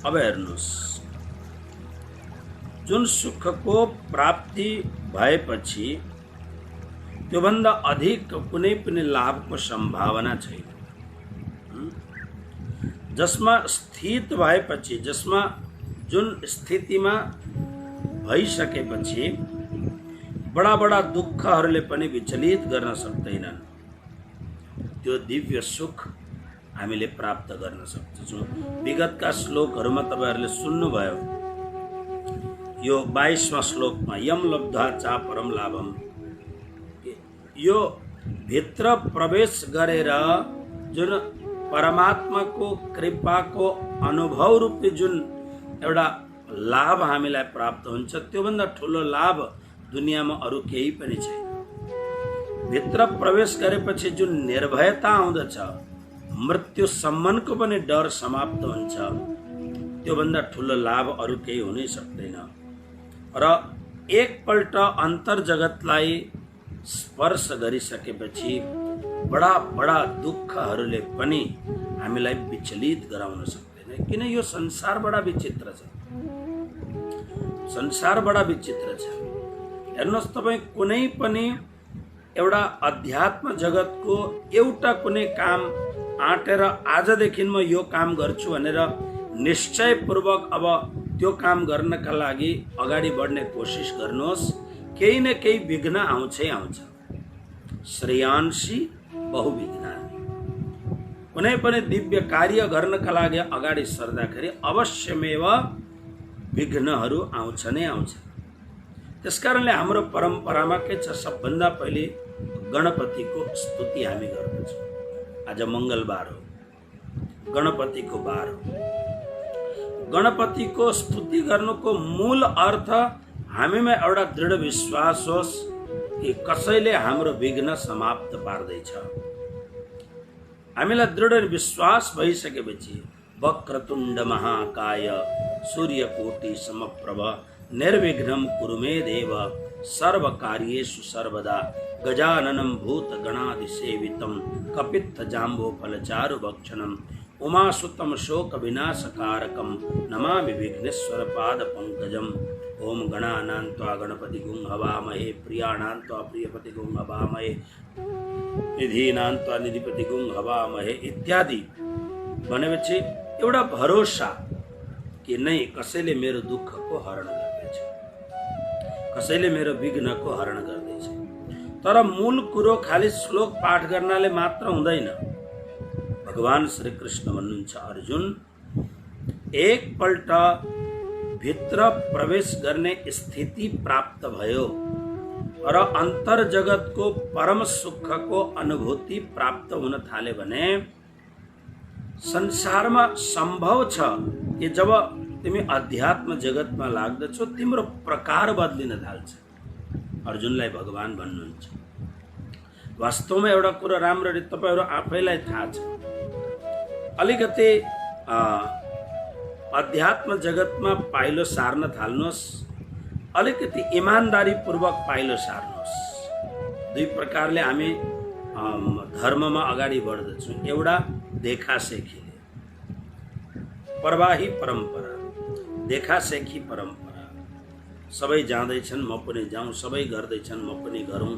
अब हेर्नुहोस्, जुन सुखको प्राप्ति भएपछि त्योभन्दा अधिक कुनै पनि लाभको सम्भावना छैन। जसमा स्थित भएपछि, जसमा जुन स्थितिमा भइसकेपछि बडा बडा दुःखहरूले पनि विचलित गर्न सक्दैनन्, त्यो दिव्य सुख हामीले प्राप्त गर्न सक्छौँ। विगतका श्लोकहरूमा तपाईहरुले सुन्नुभयो, यो 22वां श्लोकमा यम लब्धा चा परम लाभम, यो भित्र प्रवेश गरेर जुन परमात्माको कृपाको अनुभव रूपी जुन एउटा लाभ हामीलाई प्राप्त हुन्छ, त्योभन्दा ठुलो लाभ दुनियाँमा अरू केही पनि छैन। भित्र प्रवेश गरेपछि जुन निर्भयता आउँदछ, मृत्यु सम्मको पनि डर समाप्त हुन्छ, त्योभन्दा ठुलो लाभ अरू केही हुनै सक्दैन। र एकपल्ट अन्तर जगतलाई स्पर्श गरिसकेपछि बडा बडा दुःखहरूले पनि हामीलाई विचलित गराउन सक्दैन, किन यो संसार बडा विचित्र छ। संसार बडा विचित्र छ। हेर्नुहोस्, तपाईँ कुनै पनि एउटा अध्यात्म जगतको एउटा कुनै काम आँटेर आजदेखि म यो काम गर्छु भनेर निश्चयपूर्वक अब त्यो काम गर्नका लागि अगाडि बढ्ने कोसिस गर्नुहोस्, केही न केही विघ्न आउँछै आउँछ। श्रेयांसी बहुविघ्नानि। कुनै पनि दिव्य कार्य गर्नका लागि अगाडि सर्दाखेरि अवश्यमेव विघ्नहरू आउँछ नै आउँछ। त्यसकारणले हाम्रो परम्परामा के छ, सबभन्दा पहिले गणपतिको स्तुति हामी गर्दछौँ। आज मंगलबार हो, गणपतिको बार हो। गणपतिको स्तुति गर्नुको मूल अर्थ हामीमा एउटा दृढ विश्वास होस् कि कसैले हाम्रो विघ्न समाप्त पार्दैछ। हामीलाई दृढ विश्वास भइसकेपछि वक्रतुण्ड महाकाय सूर्यकोटि समप्रभ निर्विघ्नं कुरु मे देव सर्वकार्येषु सर्वदा गजाननं भूतगणादिसेवितं कपित्थजाम्बूफलचारुभक्षणं उमासुतं शोकविनाशकारकं नमामि विघ्नेश्वर पादपङ्कजम्। ओम गणानान्त्वा गणपतिगुं हवामहे प्रियाणान्त्वा प्रियपतिगुं हवामहे निधीनान्त्वा निधिपतिगुं हवामहे इत्यादि भनेपछि एउटा भरोसा कि नै कसैले मेरो दुःखको हरण गर्दैछ, कसैले मेरो विघ्नको हरण गर्दैछ। तर मूल कुरो खाली श्लोक पाठ गर्नाले मात्र हुँदैन। भगवान श्री कृष्ण भन्नुहुन्छ, अर्जुन एकपल्ट भित्र प्रवेश गर्ने स्थिति प्राप्त भयो र अन्तर जगतको परम सुखको अनुभूति प्राप्त हुन थाले भने संसारमा संभव छ कि जब तिमी अध्यात्म जगतमा लाग्दछौ तिम्रो प्रकार बदलिन थाल्छ। अर्जुनलाई भगवान भन्नुहुन्छ। वास्तवमा एउटा कुरा राम्ररी तपाईहरु आफैलाई थाहा छ, अलिकति अध्यात्म जगतमा पाइलो सार्न थाल्नुहोस्, अलिकति इमानदारी पूर्वक पाइलो सार्नुहोस्। दुई प्रकारले हामी धर्ममा अगाडि बढ्दछौँ। एउटा देखासेखीले, प्रवाही परम्परा, देखासेखी परम्परा। सबै जाँदैछन् म पनि जाउँ, सबै गर्दैछन् म पनि गरौँ।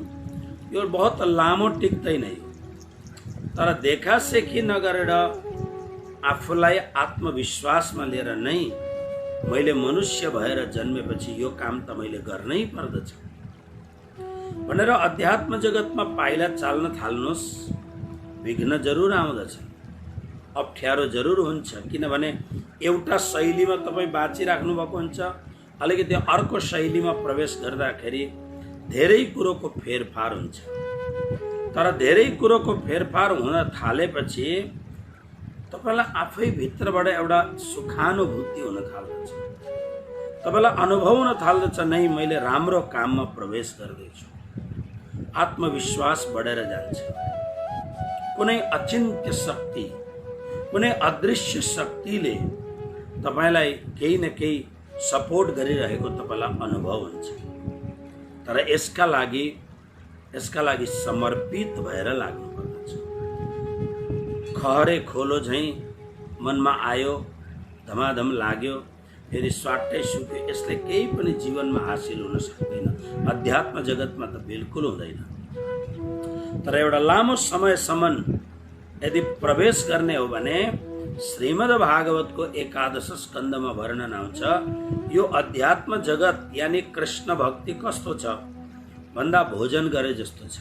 यो बहुत लामो टिक्दैन यो। तर देखासेखी नगरेर आफूलाई आत्मविश्वासमा लिएर नै मैले मनुष्य भएर जन्मेपछि यो काम त मैले गर्नै पर्दछ भनेर अध्यात्म जगतमा पाइला चाल्न थाल्नुहोस्। विघ्न जरुर आउँदछ, अप्ठ्यारो जरुर हुन्छ, किनभने एउटा शैलीमा तपाईँ बाँचिराख्नु भएको हुन्छ, अलिकति अर्को शैलीमा प्रवेश गर्दाखेरि धेरै कुरोको फेरफार हुन्छ। तर धेरै कुरोको फेरफार हुन थालेपछि तपाईलाई आफै भित्रबाट एउटा सुखानुभूति हुन थाल्दछ। तपाईलाई अनुभव हुन थाल्दछ, नै मैले राम्रो काममा प्रवेश गर्दैछु। आत्मविश्वास बढेर जान्छ। कुनै अचिन्त्य शक्ति, कुनै अदृश्य शक्तिले तपाईलाई केही न केही सपोर्ट गरिरहेको तपाईलाई अनुभव हुन्छ। तर यसका लागि समर्पित भएर लाग्नु पर्दछ। खहरे खोलो झैं मनमा आयो धमाधम लाग्यो फेरि स्वाटै सुक्यो, यसले केही पनि जीवनमा हासिल हुन सक्दैन। अध्यात्म जगतमा त बिल्कुल हुँदैन। तर एउटा लामो समयसम्म यदि प्रवेश गर्ने हो भने श्रीमद् भागवतको एकादश स्कन्धमा वर्णन आउँछ, यो अध्यात्म जगत यानी कृष्ण भक्ति कस्तो छ भन्दा भोजन गरे जस्तो छ।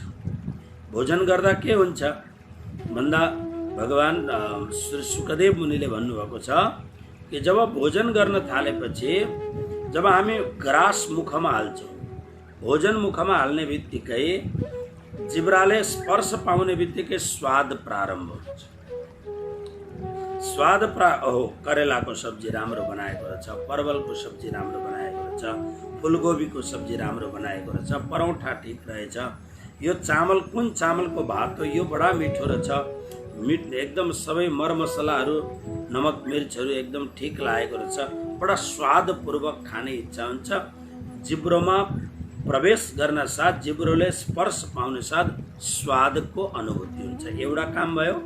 भोजन गर्दा के हुन्छ भन्दा भगवान श्री सुखदेव मुनिले भन्नुभएको छ कि जब भोजन गर्न थालेपछि जब हामी ग्रास मुखमा हाल्छौँ, भोजन मुखमा हाल्ने बित्तिकै जिब्राले स्पर्श पाउने बित्तिकै स्वाद प्रारम्भ हुन्छ। स्वाद करेलाको सब्जी राम्रो बनाएको रहेछ, परवलको सब्जी राम्रो बनाएको रहेछ, फुलगोबीको सब्जी राम्रो बनाएको रहेछ, परौठा ठिक रहेछ, यो चामल कुन चामलको भात हो, यो बडा मिठो रहेछ, एकदम सबै मरमसलाहरू नमक मिर्चहरू एकदम ठिक लागेको रहेछ, बडा स्वादपूर्वक खाने इच्छा हुन्छ। जिब्रोमा प्रवेश गर्न साथ, जिब्रोले स्पर्श पाउने साथ स्वादको अनुभूति हुन्छ। एउटा काम भयो।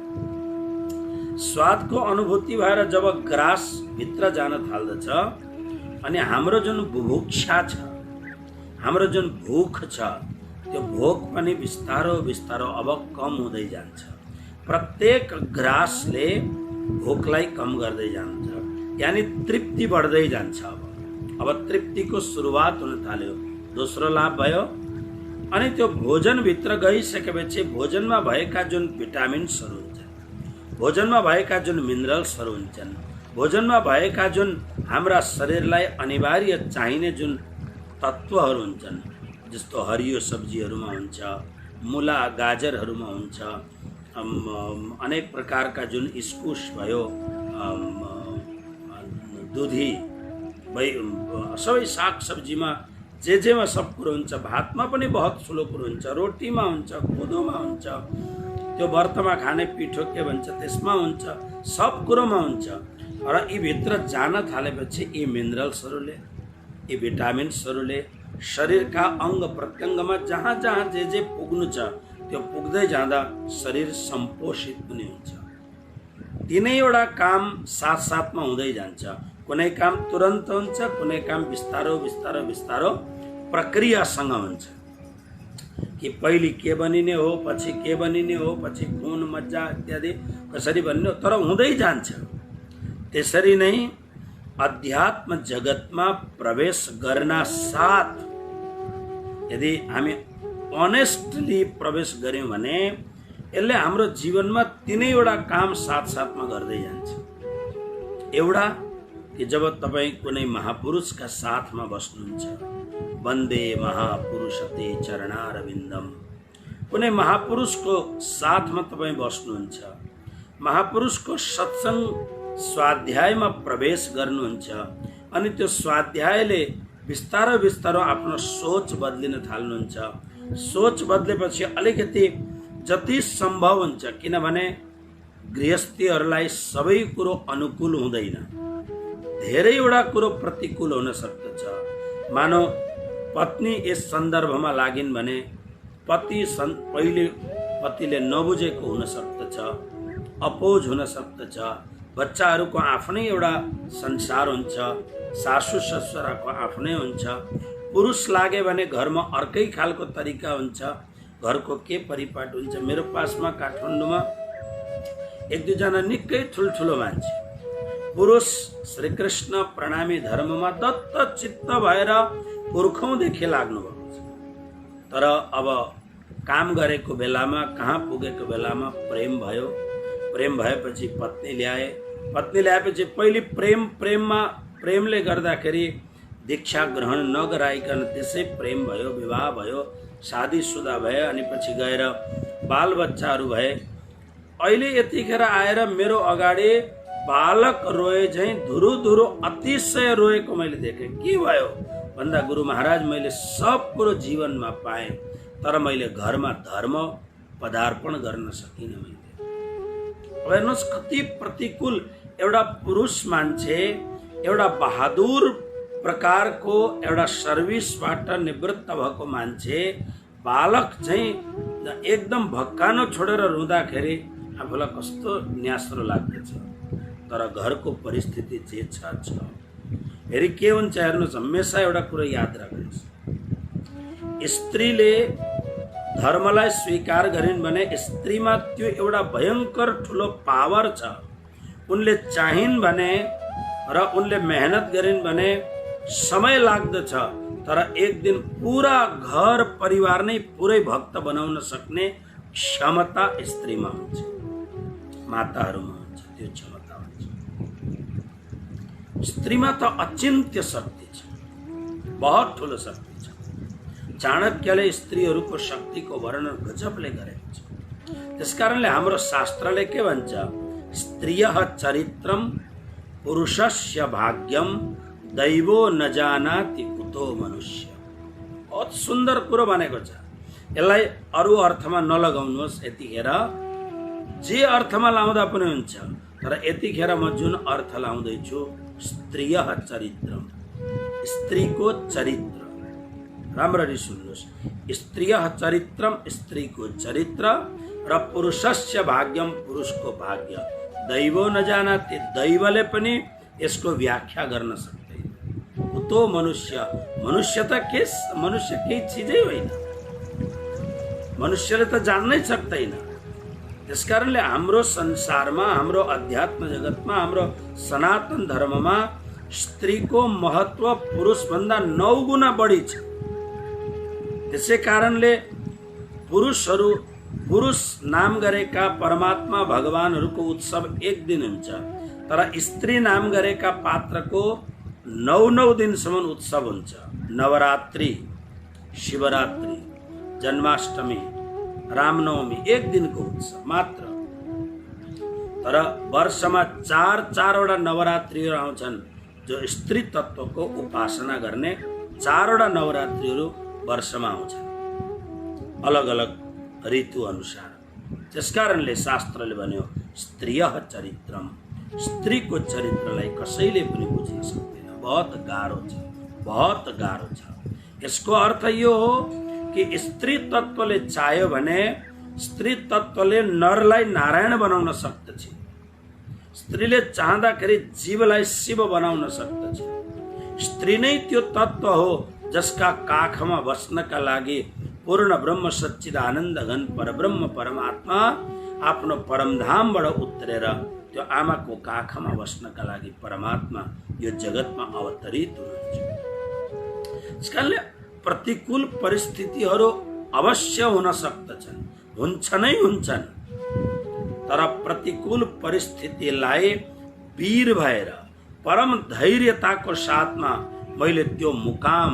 स्वादको अनुभूति भएर जब ग्रास भित्र जान थाल्दछ अनि हाम्रो जुन बुभुक्षा छ, हाम्रो जुन भूख छ, त्यो भोक पनि बिस्तारो बिस्तारो अब कम हुँदै जान्छ। प्रत्येक ग्रासले भोकलाई कम गर्दै जान्छ, यानी तृप्ति बढ्दै जान्छ। अब तृप्तिको सुरुवात हुन थाल्यो। दोस्रो लाभ भयो। अनि त्यो भोजनभित्र गइसकेपछि भोजनमा भएका जुन भिटामिन्सहरू हुन्छन्, भोजनमा भएका जुन मिनरल्सहरू हुन्छन्, भोजनमा भएका जुन हाम्रा शरीरलाई अनिवार्य चाहिने जुन तत्त्वहरू हुन्छन्, जस्तो हरियो सब्जीहरूमा हुन्छ, मुला गाजरहरूमा हुन्छ, अनेक प्रकारका जुन इस्कुस भयो, दुधी सबै साग सब्जीमा जेमा सब कुरो हुन्छ, भातमा पनि बहुत ठुलो कुरो हुन्छ, रोटीमा हुन्छ, कोदोमा हुन्छ, त्यो व्रतमा खाने पिठो के भन्छ त्यसमा हुन्छ, सब कुरोमा हुन्छ। र यी भित्र जान थालेपछि यी मिनरल्सहरूले, यी भिटामिन्सहरूले शरीरका अङ्ग प्रत्यङ्गमा जहाँ जहाँ जे पुग्नु छ त्यो पुग्दै जाँदा शरीर सम्पोषित पनि हुन्छ। तीनैवटा काम साथसाथमा हुँदै जान्छ। कुनै काम तुरन्त हुन्छ, कुनै काम बिस्तारो बिस्तारो बिस्तारो प्रक्रियासँग हुन्छ कि पहिले के बनिने हो, पछि के बनिने हो, पछि खुन मज्जा इत्यादि कसरी बनिने हो, तर हुँदै जान्छ। त्यसरी नै अध्यात्म जगतमा प्रवेश गर्न साथ यदि हामी अनेस्टली प्रवेश गऱ्यौँ भने यसले हाम्रो जीवनमा तीनैवटा काम साथसाथमा गर्दै जान्छ। एउटा कि जब तपाईँ कुनै महापुरुषका साथमा बस्नुहुन्छ, वन्दे महापुरुषते चरणारविन्दम, कुनै महापुरुषको साथमा तपाईँ बस्नुहुन्छ, महापुरुषको सत्सङ्ग स्वाध्यायमा प्रवेश गर्नुहुन्छ, अनि त्यो स्वाध्यायले बिस्तारो बिस्तारो आफ्नो सोच बदलिन थाल्नुहुन्छ। सोच बदलेपछि अलिकति जति सम्भव हुन्छ, किनभने गृहस्थीहरूलाई सबै कुरो अनुकूल हुँदैन, धेरैवटा कुरो प्रतिकूल हुन सक्दछ। मानौ पत्नी यस सन्दर्भमा लागिन् भने पहिले पतिले नबुझेको हुन सक्दछ, अपोज हुन सक्दछ, बच्चाहरूको आफ्नै एउटा संसार हुन्छ, सासु ससुराको आफ्नै हुन्छ, पुरुष लागे भने घरमा अर्कै खालको तरिका हुन्छ, घरको के परिपाट हुन्छ। मेरो पासमा काठमाडौँमा एक दुईजना निकै ठुल्ठुलो मान्छे पुरुष श्रीकृष्ण प्रणामी धर्ममा दत्त चित्त भएर पुर्खौँदेखि लाग्नुभएको छ, तर अब काम गरेको बेलामा, कहाँ पुगेको बेलामा प्रेम भयो। प्रेम भएपछि पत्नी ल्याएपछि पहिले प्रेमले गर्दाखेरि दीक्षा ग्रहण नगराइकन त्यसै प्रेम भयो, विवाह भयो, शादीसुदा भए, अनि पछि गएर बालबच्चाहरू भए। अहिले यतिखेर आएर मेरो अगाडि बालक रोए झैँ धुरु धुरु अतिशय रोएको मैले देखेँ। के भयो भन्दा गुरु महाराज मैले सब कुरो जीवनमा पाएँ, तर मैले घरमा धर्म पदार्पण गर्न सकिनँ। मैले हेर्नुहोस् कति प्रतिकूल। एउटा पुरुष मान्छे, एउटा बहादुर प्रकारको एउटा सर्भिसबाट निवृत्त भएको मान्छे बालक चाहिँ एकदम भक्कानो छोडेर रुँदाखेरि आफूलाई कस्तो न्यास्रो लाग्दछ। तर घरको परिस्थिति जे छ फेरि के हुन्छ हेर्नुहोस्, हमेशा एउटा कुरा याद राख्नुहोस्, स्त्रीले धर्मलाई स्वीकार गरिन् भने स्त्रीमा त्यो एउटा भयंकर ठुलो पावर छ। उनले चाहिन् भने र उनले मेहनत गरिन् भने समय लाग्दछ, तर एक दिन पूरा घर परिवार नै पुरै भक्त बनाउन सक्ने क्षमता स्त्रीमा हुन्छ, माताहरूमा हुन्छ त्यो क्षमता हुन्छ। स्त्रीमा त अचिन्त्य शक्ति छ, बहुत ठुलो शक्ति छ। चाणक्यले स्त्रीहरूको शक्तिको वर्णन गजबले गरेको छ। त्यसकारणले हाम्रो शास्त्रले के भन्छ, स्त्रियः चरित्रम पुरुषस्य भाग्यम दैवो न जानाति कुतो मनुष्य। बहुत सुन्दर कुरो भनेको छ। यसलाई अरू अर्थमा नलगाउनुहोस्, यतिखेर जे अर्थमा लाउँदा पनि हुन्छ, तर यतिखेर म जुन अर्थ लाउँदैछु, स्त्रियः चरित्रम, स्त्रीको चरित्र, राम्ररी सुन्नुहोस्, स्त्रियः चरित्रम, स्त्रीको चरित्र, र पुरुषस्य भाग्यम, पुरुषको भाग्य, दैवो न जानाति, दैवले पनि यसको व्याख्या गर्न सक्दैन। उतो मनुष्य, मनुष्य त के, मनुष्य केही चिजै होइन, मनुष्यले त जान्नै सक्दैन। त्यसकारणले हाम्रो संसारमा, हाम्रो अध्यात्म जगतमा, हाम्रो सनातन धर्ममा स्त्रीको महत्व पुरुषभन्दा 9 गुणा बढी छ। त्यसै कारणले पुरुषहरू, पुरुष नाम गरेका परमात्मा भगवानहरूको उत्सव एक दिन हुन्छ, तर स्त्री नाम गरेका पात्रको 9 दिनसम्म उत्सव हुन्छ। नवरात्रि, शिवरात्रि, जन्माष्टमी, रामनवमी, एक दिनको उत्सव मात्र। तर वर्षमा 4-4वटा नवरात्रिहरू आउँछन्, जो स्त्री तत्त्वको उपासना गर्ने 4वटा नवरात्रिहरू वर्षमा आउँछन्, अलग अलग ऋतु अनुसार। त्यसकारणले शास्त्रले भन्यो, स्त्रियः चरित्रम, स्त्रीको चरित्रलाई कसैले पनि बुझ्न सक्दैन। बहुत गाह्रो छ, बहुत गाह्रो छ। यसको अर्थ यो हो कि स्त्री तत्त्वले चाह्यो भने स्त्री तत्त्वले नरलाई नारायण बनाउन सक्दछ। स्त्रीले चाहँदाखेरि जीवलाई शिव बनाउन सक्दछ। स्त्री नै त्यो तत्त्व हो जसका काखमा बस्नका लागि पूर्ण ब्रह्म सच्चिदानन्द घन परब्रह्म परमात्मा आफ्नो परमधामबाट उत्रेर त्यो आमाको काखमा बस्नका लागि परमात्मा यो जगतमा अवतरित हुनुहुन्छ। त्यसकारणले प्रतिकूल परिस्थितिहरू अवश्य हुन सक्दछन्, हुन्छन्, तर प्रतिकूल परिस्थितिलाई वीर भएर परम धैर्यताको साथमा मैले त्यो मुकाम,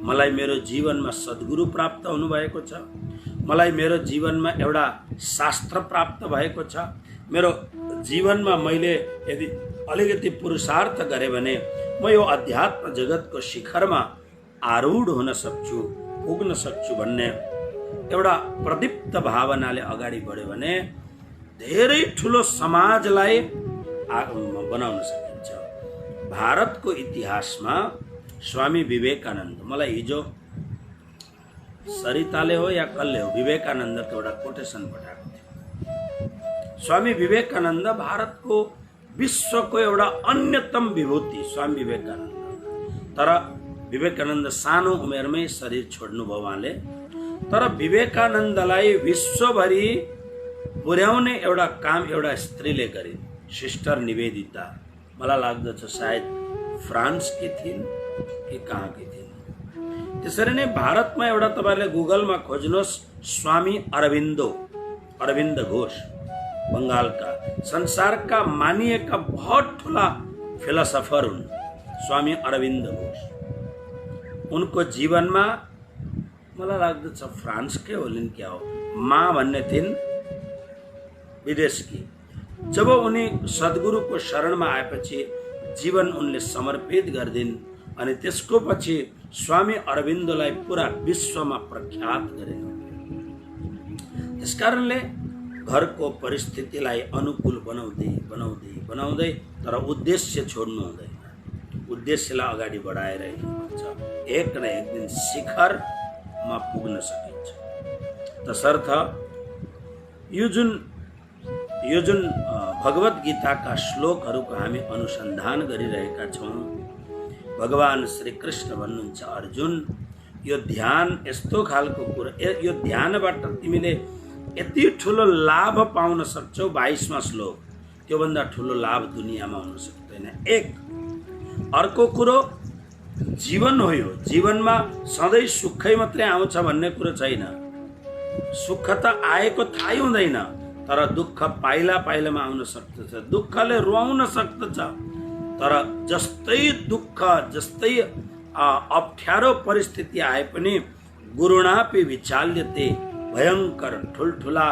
मलाई मेरो जीवनमा सद्गुरु प्राप्त हुनुभएको छ, मलाई मेरो जीवनमा एउटा शास्त्र प्राप्त भएको छ, मेरो जीवनमा मैले यदि अलिकति पुरुषार्थ गरेँ भने म यो अध्यात्म जगतको शिखरमा आरूढ हुन सक्छु, पुग्न सक्छु भन्ने एउटा प्रदीप्त भावनाले अगाडि बढ्यो भने धेरै ठुलो समाजलाई बनाउन सकिन्छ। भारतको इतिहासमा स्वामी विवेकानन्द, मलाई हिजो सरिताले हो या कसले हो विवेकानन्दको एउटा कोटेसन पठाएको थियो। स्वामी विवेकानन्द भारतको विश्वको एउटा अन्यतम विभूति स्वामी विवेकानन्द। तर विवेकानन्द सानो उमेरमै शरीर छोड्नुभयो उहाँले। तर विवेकानन्दलाई विश्वभरि पुर्याउने एउटा काम एउटा स्त्रीले गरिन्, सिस्टर निवेदिता। मलाई लाग्दछ सायद फ्रान्सकी थिइन् कि कहाँकी थिइन्। त्यसरी नै भारतमा एउटा तपाईले गुगलमा खोज्नुहोस्, स्वामी अरविन्दो, अरविन्द घोष, बङ्गालका संसारका मानिएका बहुत ठुला फिलोसफर हुन् स्वामी अरविन्द घोष। उनको जीवनमा मलाई लाग्दछ फ्रान्सकै होलिन् क्या हो, माँ भन्ने थिइन् विदेशकी। जब उनी सद्गुरुको शरणमा आएपछि जीवन उनले समर्पित गरिदिन् अनि त्यसको पछि स्वामी अरविन्दलाई पुरा विश्वमा प्रख्यात गरिन्। त्यसकारणले घरको परिस्थितिलाई अनुकूल बनाउँदै तर उद्देश्य छोड्नु हुँदैन, उद्देश्यलाई अगाडि बढाएर हिँड्नुपर्छ। एक न एक दिन शिखरमा पुग्न सकिन्छ। तसर्थ यो जुन यो जुन भगवत गीताका श्लोकहरूको हामी अनुसन्धान गरिरहेका छौँ। भगवान श्री कृष्ण भन्नुहुन्छ, अर्जुन यो ध्यान यस्तो खालको कुरा, यो ध्यानबाट तिमीले यति ठुलो लाभ पाउन सक्छौ। 22वां श्लोक, त्योभन्दा ठुलो लाभ दुनियाँमा हुन सक्दैन। एक अर्को कुरो जीवन हो। यो जीवनमा सधैँ सुखै मात्रै आउँछ भन्ने कुरो छैन। सुख त आएको थाहै हुँदैन, तर दुःख पाइला पाइलामा आउन सक्दछ। दुःखले रुवाउन सक्दछ, तर जस्तै दुःख, जस्तै अप्ठ्यारो परिस्थिति आए पनि गुरुणापि विचाल्यते, भयङ्कर ठुल्ठुला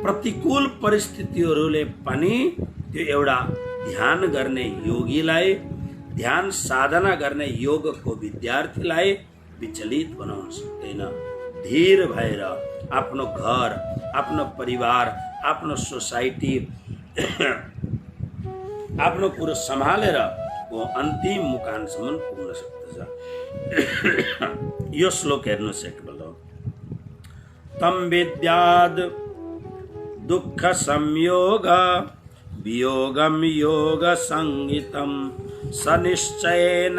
प्रतिकूल परिस्थितिहरूले पनि त्यो एउटा ध्यान गर्ने योगीलाई, ध्यान साधना गर्ने योगको विद्यार्थीलाई विचलित बनाउन सक्दैन। धीर भएर आफ्नो घर, आफ्नो परिवार, आफ्नो सोसाइटी, आफ्नो कुरो सम्हालेर वो अन्तिम मुकामसम्म पुग्न सक्दछ। यो श्लोक हेर्नुहोस् एकपल्ट। तम विद्याद् दुःख संयोग वियोगम योग संगीतम सनिश्चयेन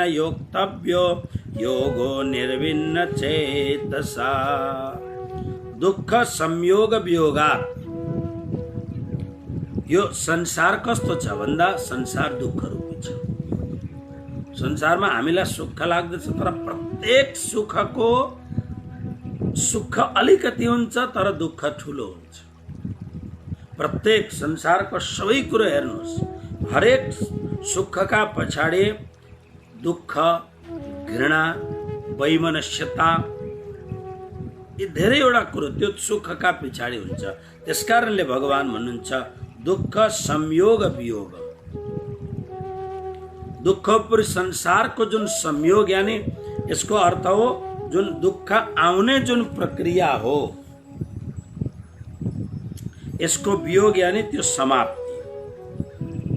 योक्तव्यो योगो निर्विन्न चेतसा। दुःख संयोग वियोगात्, यो संसार कस्तो छ भन्दा संसार दुःख रूपी छ। संसारमा हामीलाई सुख लाग्दछ, तर प्रत्येक सुखको सुख अलिकति हुन्छ, तर दुःख ठुलो हुन्छ। प्रत्येक संसारको सबै कुरो हेर्नुहोस्, हरेक सुखका पछाडि दुःख, घृणा, वैमनस्यता, यी धेरैवटा कुरो त्यो सुखका पछाडि हुन्छ। त्यसकारणले भगवान भन्नुहुन्छ दुःख संयोग वियोग। दुःखपुरी संसारको जुन संयोग यानी यसको अर्थ हो जुन दुःख आउने जुन प्रक्रिया हो, यसको वियोग यानी त्यो समाप्ति।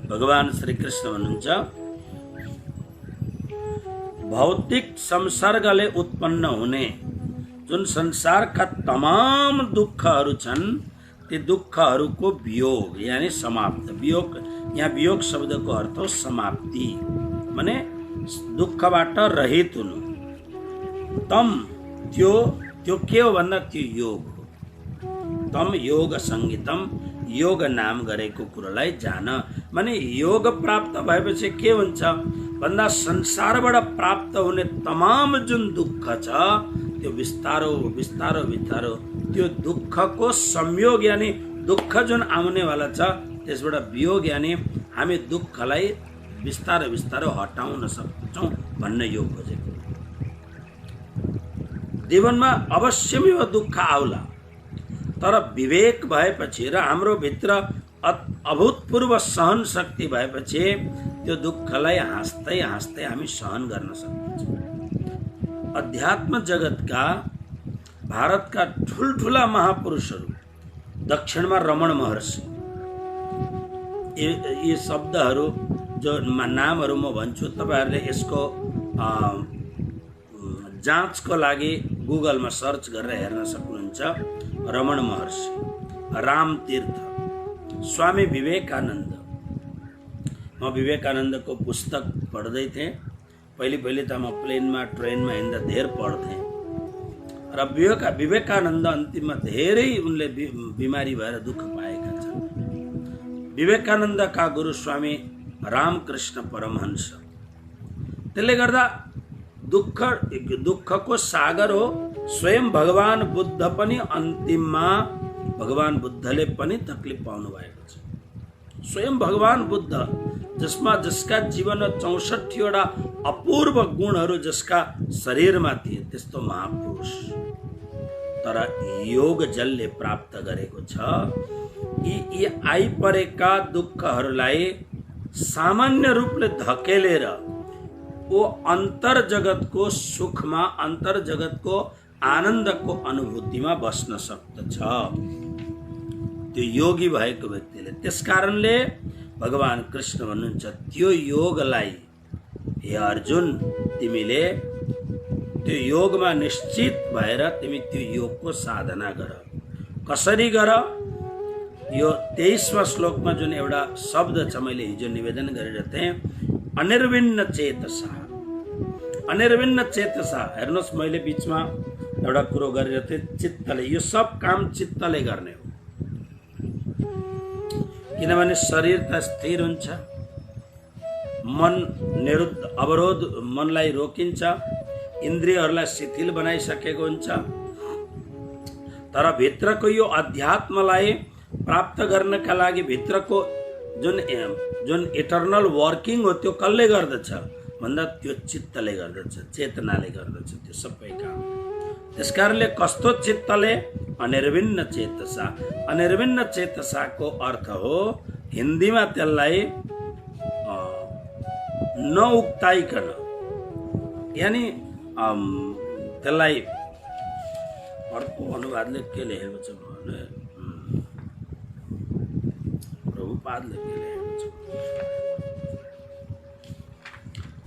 भगवान श्री कृष्ण भन्नुहुन्छ भौतिक संसर्गले उत्पन्न हुने जुन संसारका तमाम दुःखहरू छन्, ती दुःखहरूको वियोग यानी समाप्त। वियोग, यहाँ वियोग शब्दको अर्थ हो समाप्ति, माने दुःखबाट रहित हुनु। तम त्यो के हो भन्दा त्यो योग हो। तम योग संगीतम, योग नाम गरेको कुरोलाई जान। माने योग प्राप्त भएपछि के हुन्छ भन्दा संसारबाट प्राप्त हुने तमाम जुन दुःख छ त्यो बिस्तारो बिस्तारो बिस्तारो त्यो दुःखको संयोग यानी दुःख जुन आउनेवाला छ त्यसबाट वियोग यानी हामी दुःखलाई बिस्तारो बिस्तारो हटाउन सक्छौँ भन्ने योग खोजेको। जीवनमा अवश्यमै दुःख आउला, तर विवेक भएपछि र हाम्रो भित्र अभूतपूर्व सहन शक्ति भएपछि त्यो दुःखलाई हाँस्दै हाँस्दै हामी सहन गर्न सक्छौँ। अध्यात्म जगतका भारतका ठुल्ठुला महापुरुषहरू, दक्षिणमा रमण महर्षि, यी शब्दहरू जो नामहरू म भन्छु, तपाईहरूले यसको जाँचको लागि गुगलमा सर्च गरेर हेर्न सक्नुहुन्छ। रमण महर्षि, रामतीर्थ, स्वामी विवेकानन्द। म विवेकानन्दको पुस्तक पढ्दै थिएँ। पहिले त म प्लेनमा ट्रेनमा हिँड्दा धेर पढ्थेँ र विवेकानन्द अन्तिममा धेरै उनले बिमारी भएर दुःख पाएका छन्। विवेकानन्दका गुरु स्वामी रामकृष्ण परमहंस। त्यसले गर्दा दुःखको सागर हो। स्वयं भगवान बुद्ध पनि अन्तिममा भगवान बुद्धले पनि तकलिफ पाउनु भएको छ। स्वयं भगवान बुद्ध जसका जीवनमा 64 वटा अपूर्व गुणहरू जसका शरीरमा थिए, त्यस्तो महापुरुष, तर योग जलले प्राप्त गरेको छ। यी आइपरेका दुःखहरूलाई सामान्य रूपले धकेलेर वो अंतर जगतको सुखमा, अंतर जगतको आनन्दको अनुभूतिमा बस्न सक्दछ त्यो योगी भएको व्यक्तिले। त्यसकारणले भगवान कृष्ण भन्नुहुन्छ त्यो योगलाई हे अर्जुन तिमीले त्यो योगमा निश्चित भएर तिमी त्यो योगको साधना गर। कसरी गर? यो 23वां श्लोकमा जुन एउटा शब्द छ मैले हिजो निवेदन गरेको थिएँ, अनिर्विण्ण चेतसा। अनिर्विण्ण चेतसा, हेर्नुहोस् मैले बिचमा एउटा कुरो गरिरहेको थिएँ, चित्तले। यो सब काम चित्तले गर्ने हो, किनभने शरीर त स्थिर हुन्छ, मन निरुद्ध अवरोध, मनलाई रोकिन्छ, इन्द्रियहरूलाई शिथिल बनाइसकेको हुन्छ। तर भित्रको यो अध्यात्मलाई प्राप्त गर्नका लागि भित्रको जुन इटर्नल वर्किङ हो त्यो कसले गर्दछ भन्दा त्यो चित्तले गर्दछ, चेतनाले गर्दछ त्यो सबै काम। त्यसकारणले कस्तो चित्तले? अनिर्विण्ण चेतसा। अनिर्विण्ण चेतसाको अर्थ हो हिन्दीमा त्यसलाई नउक्ताइकन, यानी त्यसलाई अर्को अनुवादले के लेखेको छ भने प्रभुपादले के लेखेको छ,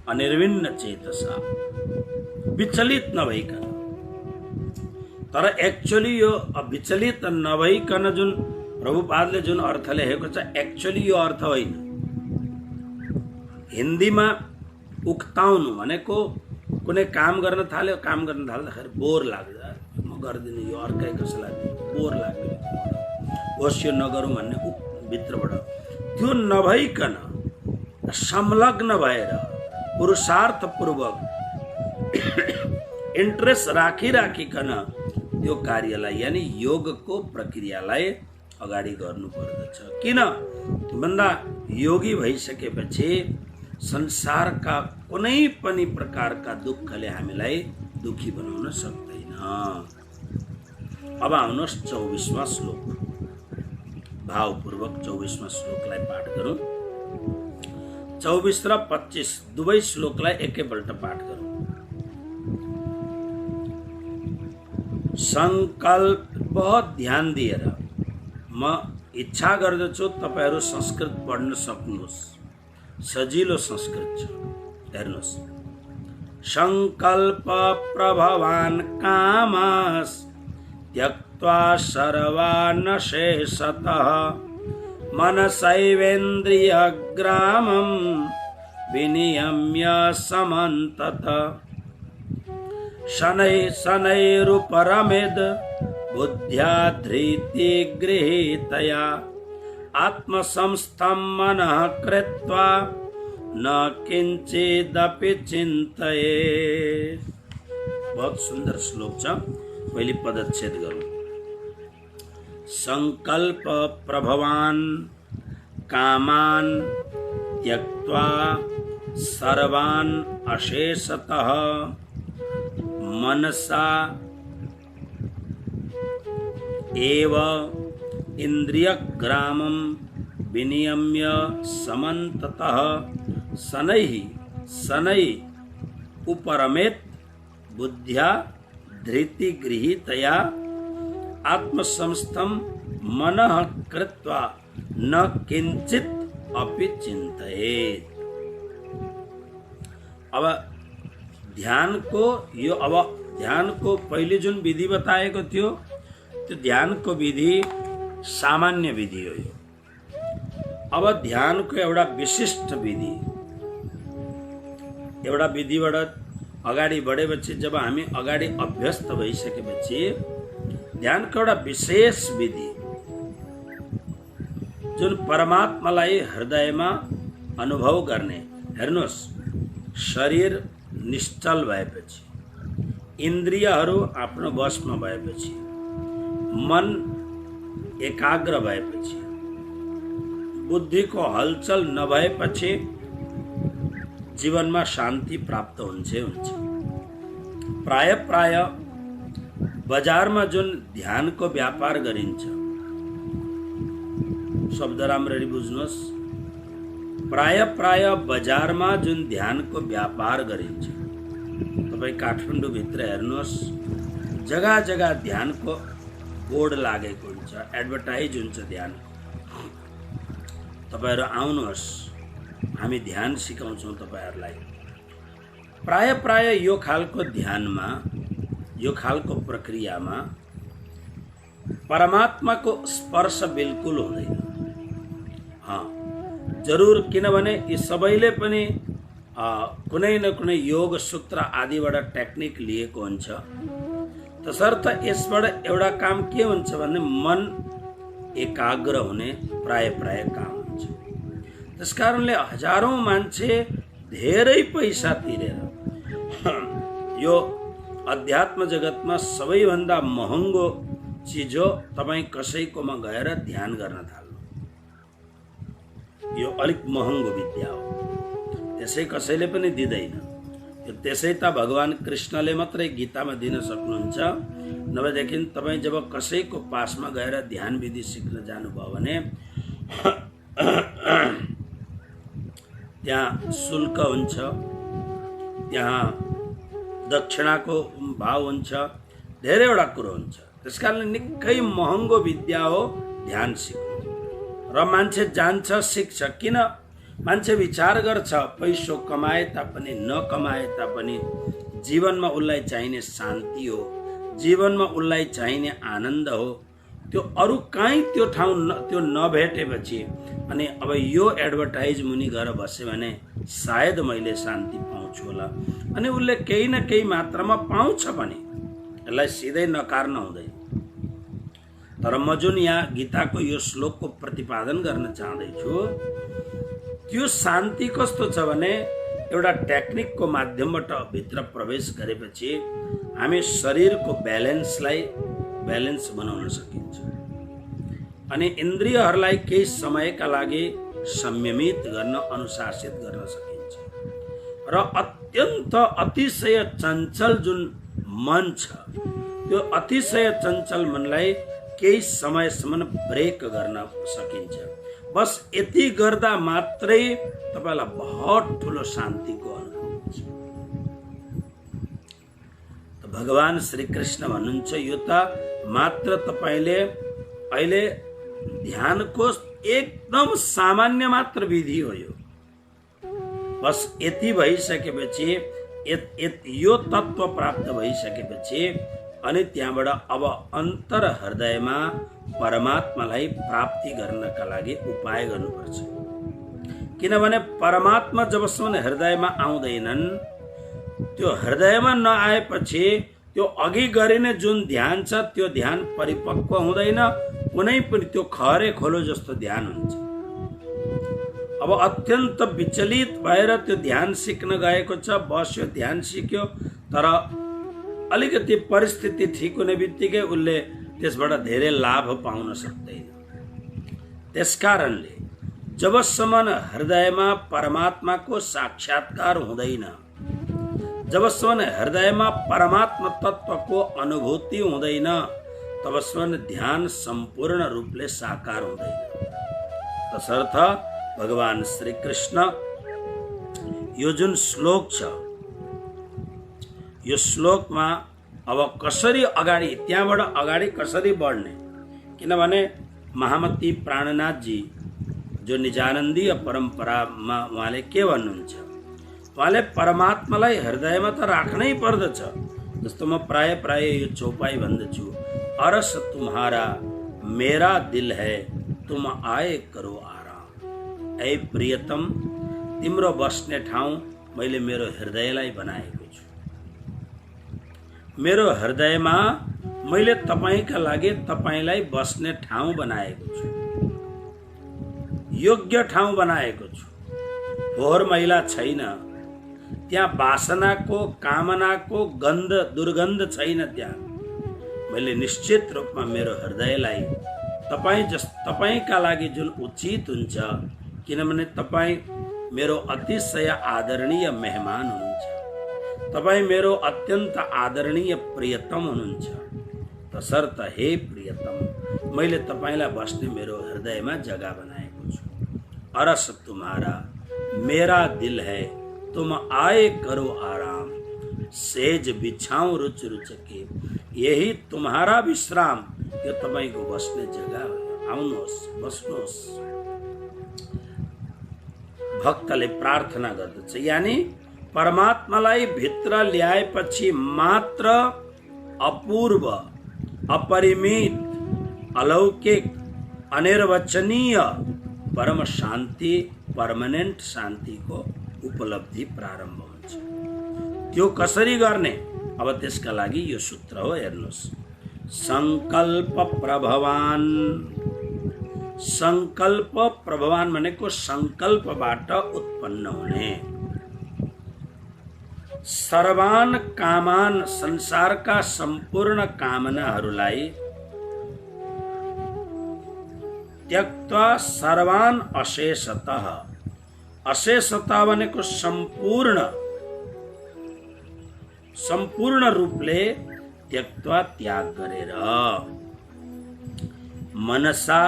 अनिर्विण्ण चेतसा, विचलित नभइकन। तर एक्चुअली यो विचलित नभइकन जुन प्रभुपादले जुन अर्थ लेखेको छ, एक्चुअली यो अर्थ होइन। हिन्दीमा उक्ताउनु भनेको कुनै काम गर्न थाल्यो, काम गर्न थाल्दाखेरि बोर लाग्छ, म गर्दिनँ यो, अर्कै कसैलाई बोर लाग्यो, होस् यो नगरौँ भन्ने भित्रबाट त्यो नभइकन संलग्न भएर पुरुषार्थपूर्वक इन्ट्रेस्ट राखिकन त्यो कार्यलाई यानी योगको प्रक्रियालाई अगाडि गर्नुपर्दछ। किन भन्दा योगी भइसकेपछि संसारका कुनै पनि प्रकारका दुःखले हामीलाई दुखी बनाउन सक्दैन। अब आउनुहोस् 24वां श्लोक, भावपूर्वक 24वां श्लोकलाई पाठ गरौँ। 24 र 25 दुवै श्लोकलाई एकैपल्ट पाठ गरौँ। संकल्प, बहुत ध्यान दिएर म इच्छा गर्दछु तपाईहरु संस्कृत पढ्न सक्नुहोस्, सजिलो संस्कृत छ। हेर्नुहोस्, संकल्प प्रभवान् कामस् त्यक्त्वा सर्वान् शेषतः मनसैवेन्द्रियग्रामं विनियम्य समन्तत शनैरुपरमेद बुद्ध्या धृति गृहीतया आत्मसंस्थं मनः कृत्वा न किंचिदपि चिन्तयेत्। बहुत सुंदर श्लोक छ, पहली पदच्छेद गरौँ। संकल्प प्रभवान् कामान् त्यक्त्वा सर्वान् अशेषतः मनसा एव इंद्रियग्रामं विनियम्य समन्ततः शनैः उपरमेत बुद्ध्या धृति गृहीतया आत्मसंस्थं मनः कृत्वा न किंचित अपि चिन्तयेत्। अब ध्यान को पहिले जुन विधि बताएको थियो त्यो ध्यानको विधि सामान्य विधि हो। अब ध्यानको एउटा विशिष्ट विधि, एउटा विधिबाट अगाडि बढेपछि जब हामी अगाडि अभ्यस्त भइसकेपछि ध्यानको एउटा विशेष विधि जुन परमात्मालाई हृदयमा अनुभव गर्ने। हेर्नुहोस्, शरीर निश्चल भएपछि, इन्द्रियहरू आफ्नो वशमा भएपछि, मन एकाग्र भएपछि, बुद्धिको हलचल नभएपछि जीवनमा शान्ति प्राप्त हुन्छ। प्राय बजारमा जुन ध्यानको व्यापार गरिन्छ, शब्द राम्ररी बुझ्नुहोस्, प्राय बजारमा जुन ध्यानको व्यापार गरिन्छ, तपाईं काठमाडौँ भित्र हेर्नुहोस्, जग्गा ध्यानको बोर्ड लागेको हुन्छ, एडभर्टाइज हुन्छ ध्यान। तपाईहरु आउनुहोस्, हामी ध्यान सिकाउँछौँ तपाईहरुलाई। प्राय प्राय यो खालको ध्यानमा, यो खालको प्रक्रियामा परमात्माको स्पर्श बिल्कुल हुँदैन। जरुर, किनभने यी सबैले पनि कुनै न कुनै योग सूत्र आदिबाट टेक्निक लिएको हुन्छ। तसर्थ यसबाट एउटा काम के हुन्छ भने मन एकाग्र हुने प्राय प्राय काम हुन्छ। त्यसकारणले हजारौं मान्छे धेरै पैसा तिरेर यो अध्यात्म जगतमा सबैभन्दा महँगो चिज हो तपाईँ कसैकोमा गएर ध्यान गर्न थाल्नु। यो अलिक महँगो विद्या हो, त्यसै कसैले पनि दिँदैन। त्यसै त भगवान कृष्णले मात्रै गीतामा दिन सक्नुहुन्छ। नभएदेखि तपाईँ जब कसैको पासमा गएर ध्यान विधि सिक्न जानुभयो भने त्यहाँ शुल्क हुन्छ, त्यहाँ दक्षिणाको भाव हुन्छ, धेरैवटा कुरो हुन्छ। त्यसकारणले निकै महँगो विद्या हो ध्यान सिक्नु। र मान्छे जान्छ, सिक्छ। किन? मान्छे विचार गर्छ पैसो कमाए तापनि नकमाए तापनि जीवनमा उसलाई चाहिने शान्ति हो, जीवनमा उसलाई चाहिने आनन्द हो। त्यो अरू कहीँ त्यो ठाउँ त्यो नभेटेपछि अनि अब यो एडभर्टाइज मुनि गएर बस्यो भने सायद मैले शान्ति पाउँछु होला, अनि उसले केही न केही मात्रामा पाउँछ पनि। यसलाई सिधै नकार्न हुँदैन। तर म जुन यहाँ गीताको यो श्लोकको प्रतिपादन गर्न चाहँदैछु, त्यो शान्ति कस्तो छ भने एउटा टेक्निकको माध्यमबाट भित्र प्रवेश गरेपछि हामी शरीरको ब्यालेन्स बनाउन सकिन्छ अनि इन्द्रियहरूलाई केही समयका लागि संयमित गर्न, अनुशासित गर्न सकिन्छ। र अत्यन्त अतिशय चञ्चल जुन मन छ, त्यो अतिशय चञ्चल मनलाई केही समयसम्म ब्रेक गर्न सकिन्छ। बस यति गर्दा मात्रै तपाईलाई बहुत ठुलो शान्तिको अनुभव हुन्छ। भगवान श्री कृष्ण भन्नुहुन्छ, यो त मात्र तपाईले अहिले ध्यानको एकदम सामान्य मात्र विधि हो। यो बस यति भइसकेपछि, यो तत्व प्राप्त भइसकेपछि अनि त्यहाँबाट अब अन्तर हृदयमा परमात्मालाई प्राप्ति गर्नका लागि उपाय गर्नुपर्छ। किनभने परमात्मा जबसम्म हृदयमा आउँदैनन्, त्यो हृदयमा नआएपछि त्यो अघि गरिने जुन ध्यान छ त्यो ध्यान परिपक्व हुँदैन, कुनै पनि त्यो खरे खोलो जस्तो ध्यान हुन्छ। अब अत्यन्त विचलित भएर त्यो ध्यान सिक्न गएको छ, बस्यो, ध्यान सिक्यो, तर अलिकति परिस्थिति ठिक हुने बित्तिकै उसले त्यसबाट धेरै लाभ पाउन सक्दैन। त्यसकारणले जबसम्म हृदयमा परमात्माको साक्षात्कार हुँदैन, जबसम्म हृदयमा परमात्मा तत्वको अनुभूति हुँदैन, तबसम्म ध्यान सम्पूर्ण रूपले साकार हुँदैन। तसर्थ भगवान श्री कृष्ण यो जुन श्लोक छ, यो श्लोकमा अब कसरी अगाडि, त्यहाँबाट अगाडि कसरी बढ्ने, किनभने महामती प्राणनाथ जी जो निजानन्दीय परम्परामा उहाँले के भन्नुहुन्छ, उहाँले परमात्मालाई हृदयमा त राख्नै पर्दछ। जस्तो म प्राय प्राय यो चौपाई भन्दछु, अरस तुम्हारा मेरा दिल है तुम आए करो आराम। ऐ प्रियतम, तिम्रो बस्ने ठाउँ मैले मेरो हृदयलाई बनाएको छु। मेरो हृदयमा मैले तपाईका लागि तपाईलाई बस्ने ठाउँ बनाएको छु, योग्य ठाउँ बनाएको छु। फोहोर मैला छैन त्यहाँ, वासनाको कामनाको गन्ध दुर्गन्ध छैन त्यहाँ। मैले निश्चित रूपमा मेरो हृदयलाई तपाईका लागि जुन उचित हुन्छ, किनभने तपाईँ मेरो अतिशय आदरणीय मेहमान हुनुहुन्छ, तपाईँ मेरो अत्यन्त आदरणीय प्रियतम हुनुहुन्छ। तसर्थ हे प्रियतम, मैले तपाईलाई बस्ने मेरो हृदयमा जग्गा बनाएको छु। अरस तुम्हारा मेरा दिल है तुम आए करो आराम, सेज बिछाऊं रुच रुच के यही तुम्हारा विश्राम। यो तपाईको बस्ने जग्गा हो, आउनुहोस्, बस्नुहोस्। भक्तले प्रार्थना गर्दछ, यानी परमात्मालाई भित्र ल्याएपछि मात्र अपूर्व, अपरिमित, अलौकिक, अनिर्वचनीय परम शान्ति, पर्मानेन्ट शान्तिको उपलब्धि प्रारम्भ हुन्छ। त्यो कसरी गर्ने? अब त्यसका लागि यो सूत्र हो, हेर्नुहोस्। संकल्प प्रभवान। संकल्प प्रभवान भनेको संकल्पबाट उत्पन्न हुने। सर्वान कामान, संसारका सम्पूर्ण कामनाहरूलाई त्यक्त्वा सर्वान अशेषतः। अशेषतः भनेको सम्पूर्ण रूपले त्यक्त्वा त्याग गरेर, मनसा,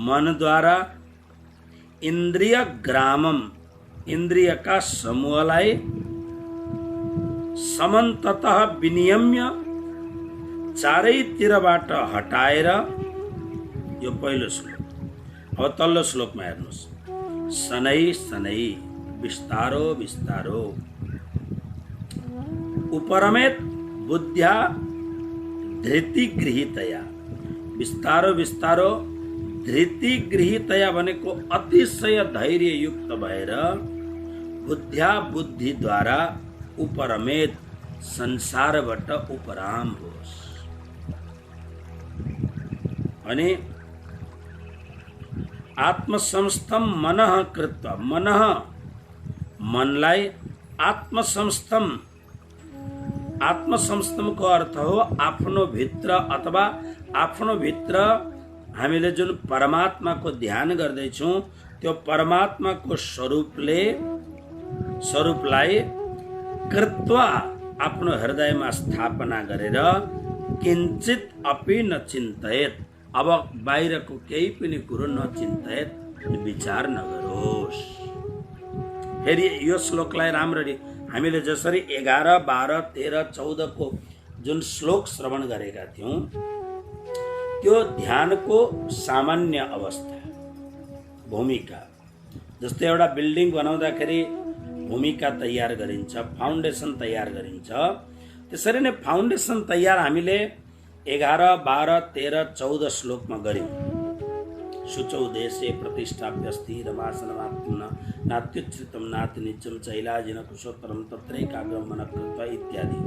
मनद्वारा, इन्द्रिय ग्रामम, इन्द्रियका समूहलाई, समन्ततः विनियम्य, चारैतिरबाट हटाएर। यो पहिलो श्लोक। अब तल्लो श्लोकमा हेर्नुहोस्। शनै शनै विस्तारो विस्तारो उपरमेत बुद्ध्या धृतिगृहीतया। विस्तारो विस्तारो धृतिगृहीतया भनेको अतिशय धैर्ययुक्त भएर बुद्ध्या, बुद्धिद्वारा उपरमेत, संसारबाट उपराम होस्। अनि आत्मसंस्थम मनः कृत्वा, मनः मनलाई आत्मसंस्थम, आत्मसंस्थमको अर्थ हो आफ्नो भित्र, अथवा आफ्नो भित्र हामीले जुन परमात्माको ध्यान गर्दैछौँ त्यो परमात्माको स्वरूपलाई कृत्वा आफ्नो हृदयमा स्थापना गरेर किञ्चित अपि नचिन्तयेत्। अब बाहिरको केही पनि कुरो नचिन्तयेत्, विचार नगरोस्। फेरि यो श्लोकलाई राम्ररी हामीले जसरी 11, 12, 13, 14 को जुन श्लोक श्रवण गरेका थियौँ, त्यो ध्यानको सामान्य अवस्था, भूमिका। जस्तै एउटा बिल्डिङ बनाउँदाखेरि भूमिका तयार गरिन्छ, फाउन्डेसन तयार गरिन्छ, त्यसरी नै फाउन्डेसन तयार हामीले 11, 12, 13, 14 श्लोकमा गर्यौँ। शुचौ देशे प्रतिष्ठाप्यस्ति रमासनमात्मना नात्युच्छ्रितं नातिनित्यं चैलाजिन कुशोत्तरं तत्रैकाग्रं मनः कृत्वा इत्यादि।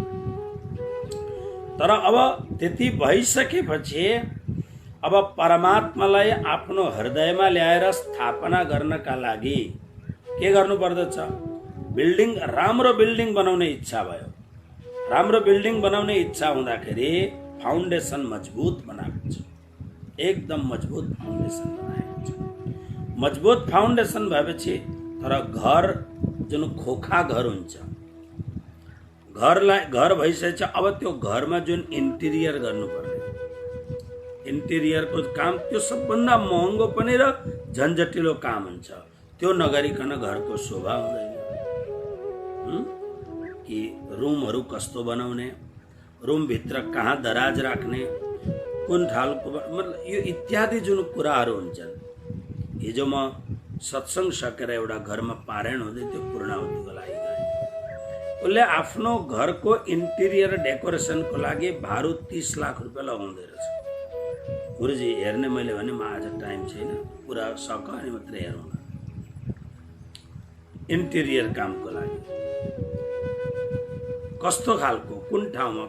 तर अब त्यति भइसकेपछि अब परमात्मालाई आफ्नो हृदयमा ल्याएर स्थापना गर्नका लागि के गर्नु पर्दछ? बिल्डिङ, राम्रो बिल्डिङ बनाउने इच्छा भयो। राम्रो बिल्डिङ बनाउने इच्छा हुँदाखेरि फाउन्डेसन मजबुत बनाएको छ, एकदम मजबुत फाउन्डेसन बनाएको छ। मजबुत फाउन्डेसन भएपछि, तर घर जुन खोखा घर हुन्छ, घर भइसकेपछि अब त्यो घरमा जुन इन्टिरियर गर्नुपर्ने, इन्टिरियरको काम, त्यो सबभन्दा महँगो पनि र झन्झटिलो काम हुन्छ। त्यो नगरिकन घरको शोभा हुँदैन। कि रुमहरू कस्तो बनाउने, रुमभित्र कहाँ दराज राख्ने, कुन खालको, मतलब यो इत्यादि जुन कुराहरू हुन्छन्। हिजो म सत्सङ्ग सकेर एउटा घरमा पारायण हुँदै थियो, पूर्णाहुतिको लागि गएँ। उसले आफ्नो घरको इन्टिरियर डेकोरेसनको लागि भारू 30 लाख रुपियाँ लगाउँदै रहेछ। गुरुजी हेर्ने, मैले भने म आज टाइम छैन, पुरा सक अनि मात्रै हेरौँ न। इन्टिरियर कामको लागि कस्तो खालको, कुन ठाउँमा,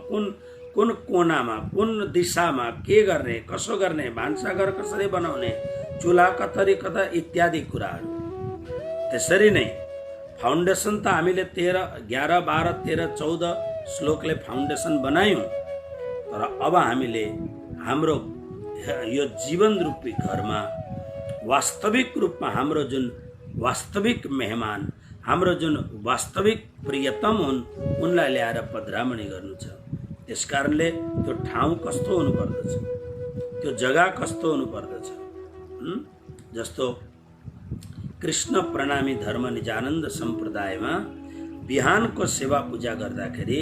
कुन कोनामा, कुन दिशामा के गर्ने, कसो गर्ने, भान्साघर कसरी बनाउने, चुल्हा कतरी कता इत्यादि कुराहरू। त्यसरी नै फाउन्डेसन त हामीले 11, 12, 13, 14 श्लोकले फाउन्डेसन बनायौँ। तर अब हामीले हाम्रो यो जीवन रूपी घरमा वास्तविक रूपमा हाम्रो जुन वास्तविक मेहमान, हाम्रो जुन वास्तविक प्रियतम हुन्, उनलाई ल्याएर पधरामणी गर्नु छ। त्यसकारणले त्यो ठाउँ कस्तो हुनुपर्दछ, त्यो जग्गा कस्तो हुनुपर्दछ। जस्तो कृष्ण प्रणामी धर्म निजानन्द सम्प्रदायमा बिहानको सेवा पूजा गर्दाखेरि,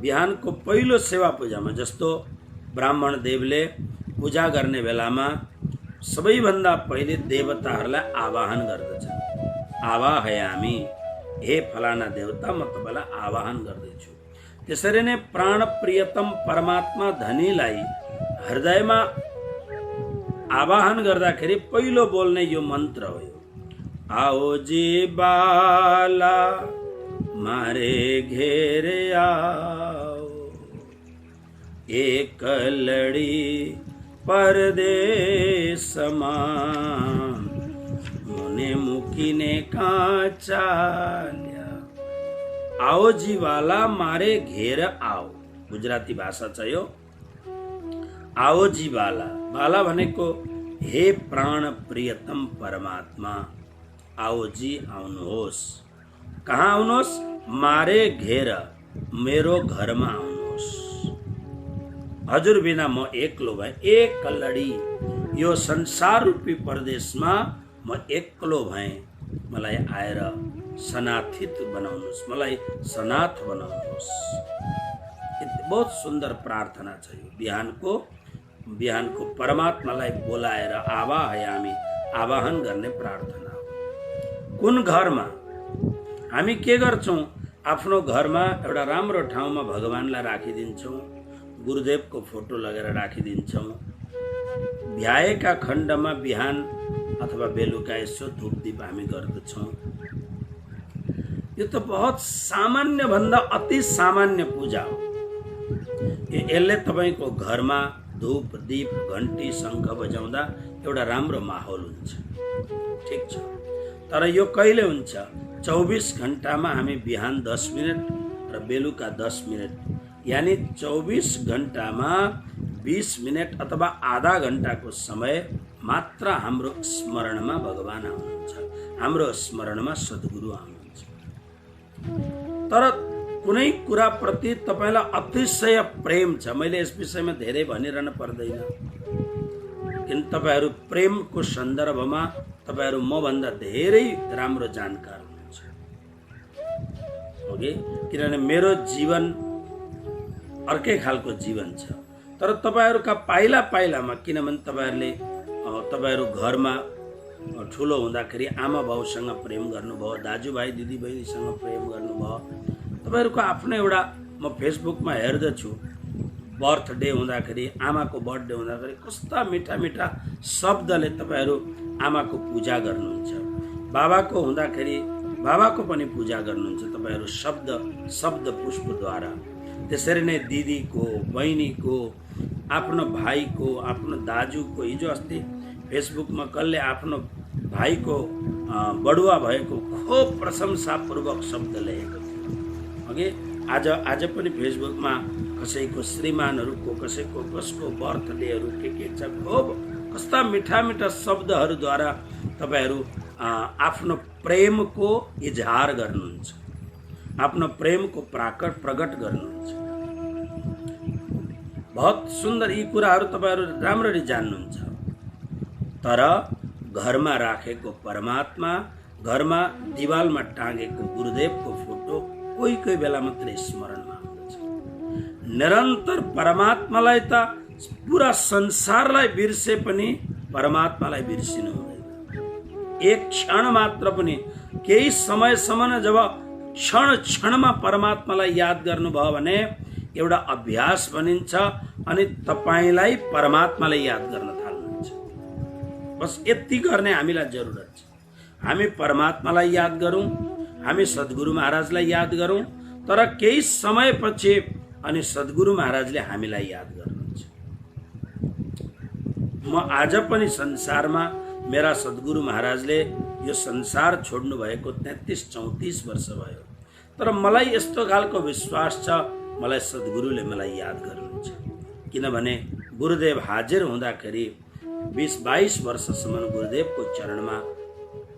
बिहानको पहिलो सेवा पूजामा, जस्तो ब्राह्मण देवले पूजा गर्ने बेलामा सबैभन्दा पहिले देवताहरूलाई आवाहन गर्दछ। आवाहयामि, हे फलाना देवता म तपाईलाई आवाहन गर्दैछु। त्यसरी नै प्राण प्रियतम परमात्मा धनीलाई हृदयमा आवाहन गर्दाखेरि पहिलो बोल्ने यो मन्त्र हो। आओ जी बाला मारे घेरे आओ, एक लड़ी परदेसमा मुने मुकीने का चाल्या। आओ जी वाला मारे घेर आओ, गुजराती भाषा छ यो। आओ जी वाला, वाला भनेको हे प्राण प्रियतम परमात्मा, आओ जी आउनुहोस्। कहाँ आउनुहोस्? मारे घेर, मेरो घरमा आउनुहोस्। हजुर बिना म एक्लो भए, एक लडी यो संसार रूपी परदेशमा म एक्लो भए, मलाई आएर सनाथित बनाउनुहोस्, मलाई सनाथ बनाउनुहोस्। बहुत सुन्दर प्रार्थना छ यो। बिहानको परमात्मालाई बोलाएर आवाहन गर्ने प्रार्थना हो। कुन घरमा हामी के गर्छौं? आफ्नो घरमा एउटा राम्रो ठाउँमा भगवानलाई राखिदिन्छौँ, गुरुदेवको फोटो लगेर राखिदिन्छौँ। भ्याएका खण्डमा बिहान अथवा बेलुका यसो धूपदीप हामी गर्दछौँ। यो त बहुत सामान्य भन्दा अति सामान्य पूजा हो। यसले तपाईको घरमा धूप दीप घण्टी शङ्ख बजाउँदा एउटा राम्रो माहौल हुन्छ। ठिक छ, तर यो कहिले हुन्छ? 24 घण्टामा हामी बिहान 10 मिनट र बेलुका 10 मिनट, यानी 24 घण्टामा 20 मिनट अथवा आधा घण्टाको समय मात्र हाम्रो स्मरणमा भगवान आउनुहुन्छ, हाम्रो स्मरणमा सद्गुरु आउनुहुन्छ। तर कुनै कुरा प्रति तपाईलाई अतिशय प्रेम छ। मैले यस विषयमा धेरै भनिरहन पर्दैन, किन तपाईहरू प्रेमको सन्दर्भमा तपाईहरू म भन्दा धेरै राम्रो जानकार हुनुहुन्छ। ओके, किनभने मेरो जीवन अर्कै खालको जीवन छ। तर तपाईहरूका पाइला पाइलामा, किनभने तपाईहरू घरमा ठुलो हुँदाखेरि आमा बाउसँग प्रेम गर्नुभयो, दाजुभाइ दिदीबहिनीसँग प्रेम गर्नुभयो। तपाईहरूको आफ्नो एउटा, म फेसबुकमा हेर्दछु, बर्थडे हुँदाखेरि, आमाको बर्थडे हुँदाखेरि कस्ता मिठा मिठा शब्दले तपाईहरू आमाको पूजा गर्नुहुन्छ। बाबाको हुँदाखेरि बाबाको पनि पूजा गर्नुहुन्छ तपाईहरू शब्द पुष्पद्वारा। त्यसरी नै दिदीको, बहिनीको, आफ्नो भाइको, आफ्नो दाजुको। हिजो अस्ति फेसबुकमा कसले आफ्नो भाइको बडुवा भएको खूब प्रशंसापूर्वक शब्द लेखेको थियो। ओके, आज पनि फेसबुकमा कसैको श्रीमानहरूको, कसको बर्थडेहरू के छ, खूब कस्ता मिठा मिठा शब्दहरूद्वारा तपाईहरू आफ्नो प्रेमको इजहार गर्नुहुन्छ, आफ्नो प्रेमको प्रकट गर्नुहुन्छ। बहुत सुन्दर, यी कुराहरू तपाईँहरू राम्ररी जान्नुहुन्छ। तर घरमा राखेको परमात्मा, घरमा दिवालमा टाँगेको गुरुदेवको फोटो कोही बेला मात्रै स्मरणमा आउँदछ। निरन्तर परमात्मालाई त पुरा संसारलाई बिर्से पनि परमात्मालाई बिर्सिनु हुँदैन। एक क्षण मात्र पनि, केही समयसम्म जब क्षणमा परमात्मालाई याद गर्नुभयो भने एउटा अभ्यास बनिन्छ अनि तपाईलाई परमात्माले याद गर्न थाल्नुहुन्छ। बस यति गर्ने हामीलाई जरुरत छ। हामी परमात्मालाई याद गरौँ, हामी सद्गुरु महाराजलाई याद गरौँ। तर केही समयपछि अनि सद्गुरु महाराजले हामीलाई याद गर्नुहुन्छ। म आज पनि संसारमा, मेरा सद्गुरु महाराजले यो संसार छोड्नु भएको 33-34 वर्ष भयो। तर मलाई यस्तो खालको विश्वास छ, मलाई सद्गुरुले मलाई याद गर्नुहुन्छ। किनभने गुरुदेव हाजिर हुँदाखेरि 20-22 वर्षसम्म गुरुदेवको चरणमा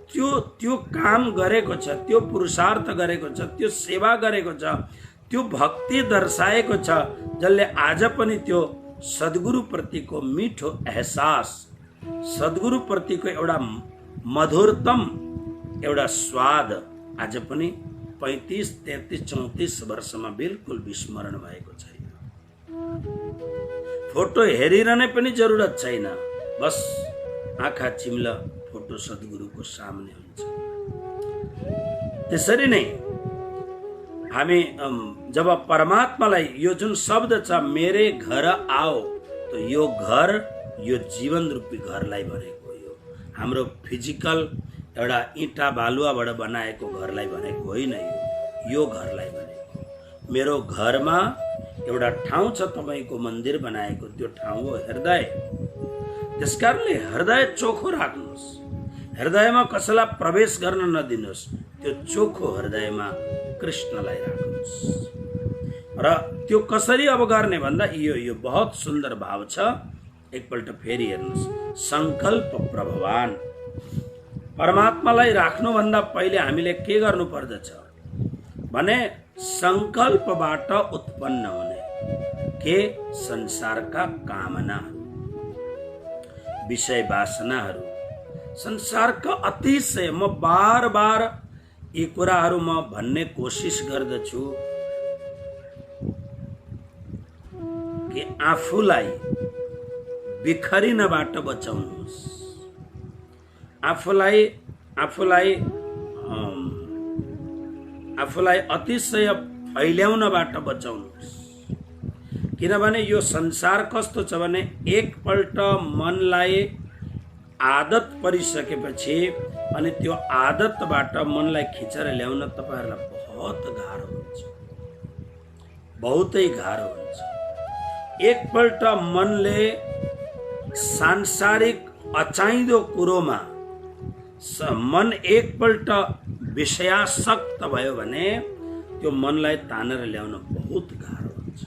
त्यो काम गरेको छ, त्यो पुरुषार्थ गरेको छ, त्यो सेवा गरेको छ, त्यो भक्ति दर्शाएको छ, जसले आज पनि त्यो सद्गुरु प्रतिको मिठो एहसास, सद्गुरु प्रतिको एउटा मधुरतम एउटा स्वाद आज पनि 35, 33, 34 वर्षमा बिल्कुल विस्मरण भएको छैन। फोटो हेरिरहने पनि जरुरत छैन, बस आँखा चिम्ल फोटो सद्गुरुको सामने हुन्छ। त्यसरी नै हामी जब परमात्मालाई यो जुन शब्द छ मेरे घर आओ, तो यो घर यो जीवन रूपी घरलाई भनेको हो। हाम्रो फिजिकल एउटा इँटा बालुवाबाट बनाएको घरलाई भनेको होइन, यो घरलाई भनेको। मेरो घरमा एउटा ठाउँ छ तपाईँको मन्दिर बनाएको, त्यो ठाउँ हो हृदय। त्यसकारणले हृदय चोखो राख्नुहोस्, हृदयमा कसैलाई प्रवेश गर्न नदिनुहोस्, त्यो चोखो हृदयमा कृष्णलाई राख्नुहोस्। र त्यो कसरी अब गर्ने भन्दा यो बहुत सुन्दर भाव छ। एकपल्ट फेरि हेर्नुहोस्, संकल्प प्रभवान। परमात्मालाई राख्नुभन्दा पहिले हामीले के गर्नु पर्दछ भने संकल्पबाट उत्पन्न हुने के संसारका कामनाहरू, विषय वासनाहरू, संसारका अतिशय। म बार बार यी कुराहरू म भन्ने कोसिस गर्दछु कि आफूलाई बिखरिनबाट बचाउनुहोस्, आफूलाई अतिशय फैल्याउनबाट बचाउनुहोस्। किनभने यो संसार कस्तो छ भने एकपल्ट मनलाई आदत परिसकेपछि अनि त्यो आदतबाट मनलाई खिचेर ल्याउन तपाईहरुलाई बहुत गाह्रो हुन्छ, बहुतै गाह्रो हुन्छ। एकपल्ट मनले सांसारिक अचाहिँदो कुरोमा मन एकपल्ट विषयासक्त भयो भने त्यो मनलाई तानेर ल्याउन बहुत गाह्रो हुन्छ।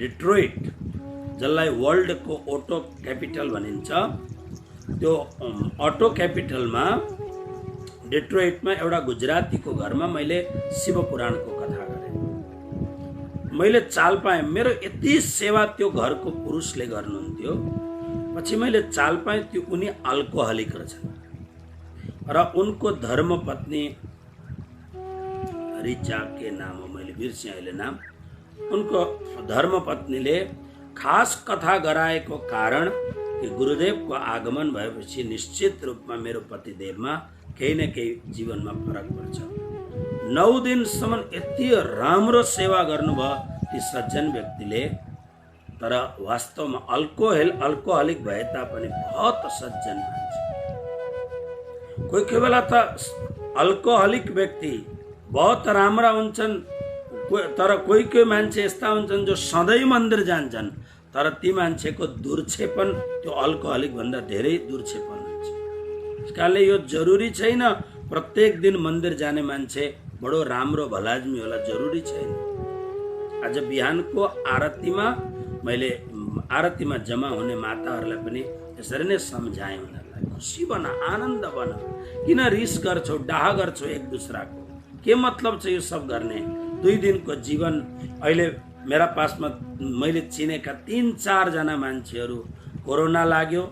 डिट्रोइट, जसलाई वर्ल्डको ऑटो क्यापिटल भनिन्छ, त्यो ऑटो क्यापिटलमा डिट्रोइटमा एउटा गुजरातीको घरमा मैले शिव पुराणको कथा गरेँ। मैले चाल पाएँ, मेरो यति सेवा त्यो घरको पुरुषले गर्नुहुन्थ्यो। पछि मैले चाल पाएँ त्यो उनी अल्कोहलिक रहेछन् र उनको धर्मपत्नी रिचा के नाम हो, मैले बिर्सेँ अहिले नाम। उनको धर्मपत्नीले खास कथा गराएको कारण कि गुरुदेवको आगमन भएपछि निश्चित रूपमा मेरो पतिदेवमा केही न केही जीवनमा फरक पर्छ। 9 दिनसम्म यति राम्रो सेवा गर्नुभयो ती सज्जन व्यक्तिले, तर वास्तवमा अल्कोहलिक भए तापनि बहुत सज्जन मान्छे। कोही बेला त अल्कोहलिक व्यक्ति बहुत राम्रा हुन्छन्, तर कोही मान्छे यस्ता हुन्छन् जो सधैँ मन्दिर जान्छन्, तर ती मान्छेको दुर्छेपन त्यो अल्कोहलिक भन्दा धेरै दुर्छेपन हुन्छ। त्यसकारणले यो जरुरी छैन प्रत्येक दिन मन्दिर जाने मान्छे बडो राम्रो भलाजमी होला, जरुरी छैन। आज बिहानको आरतीमा मैले आरतीमा जम्मा हुने माताहरूलाई पनि यसरी नै सम्झाएँ, उनीहरूलाई खुसी बन, आनन्द बन, किन रिस गर्छौ, डाह गर्छौ एक दूसराको, के मतलब छ यो सब गर्ने। 2 दिनको जीवन। अहिले मेरा पासमा मैले चिनेका 3-4 जना मान्छेहरू कोरोना लाग्यो,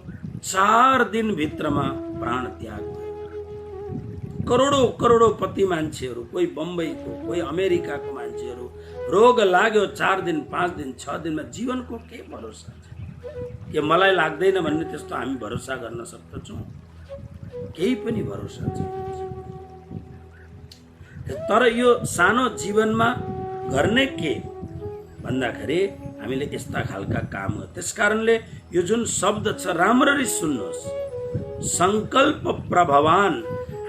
4 दिन भित्रमा प्राण त्याग भयो। करोडौँपति मान्छेहरू, कोही बम्बईको, कोही अमेरिकाको मान्छेहरू रोग लाग्यो, 4 दिन 5 दिन 6 दिनमा। जीवनको के भरोसा छ? के मलाई लाग्दैन भन्ने त्यस्तो हामी भरोसा गर्न सक्दछौँ? केही पनि भरोसा छैन। तर यो सानो जीवनमा गर्ने के भन्दाखेरि हामीले यस्ता खालका काम हो। त्यसकारणले यो जुन शब्द छ राम्ररी सुन्नुहोस्, संकल्प प्रभवान।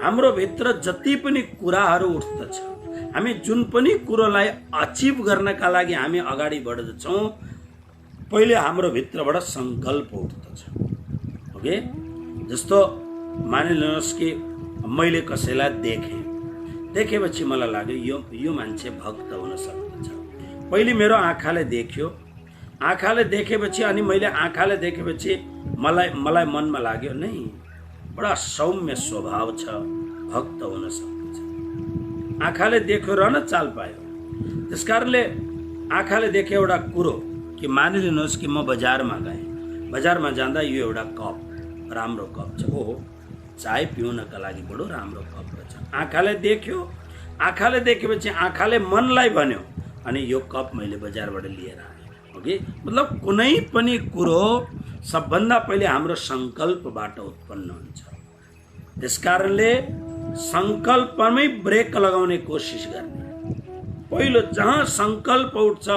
हाम्रो भित्र जति पनि कुराहरू उठ्दछ, हामी जुन पनि कुरोलाई अचिभ गर्नका लागि हामी अगाडि बढ्दछौँ, पहिले हाम्रो भित्रबाट संकल्प उठ्दछ। ओके, जस्तो मानिलिनुहोस् कि मैले कसैलाई देखेपछि मलाई लाग्यो यो मान्छे भक्त हुन सक्दछ। पहिले मेरो आँखाले देख्यो, आँखाले देखेपछि अनि मैले आँखाले देखेपछि मलाई मनमा लाग्यो नै बडा सौम्य स्वभाव छ, भक्त हुन सक्दछ। आँखाले देख्यो र न चाल पायो। त्यसकारणले आँखाले देखे एउटा कुरो कि मानिलिनुहोस् कि म बजारमा गएँ, बजारमा जाँदा यो एउटा कप, राम्रो कप छ, ओहो चाय पिउनका लागि बडो राम्रो कप रहेछ। आँखाले देख्यो, आँखाले देखेपछि आँखाले मनलाई भन्यो अनि यो कप मैले बजारबाट लिएर आएँ। ओके, मतलब कुनै पनि कुरो सबभन्दा पहिले हाम्रो संकल्पबाट उत्पन्न हुन्छ। त्यसकारणले संकल्पमै ब्रेक लगाउने कोसिस गर्ने। पहिलो जहाँ संकल्प उठ्छ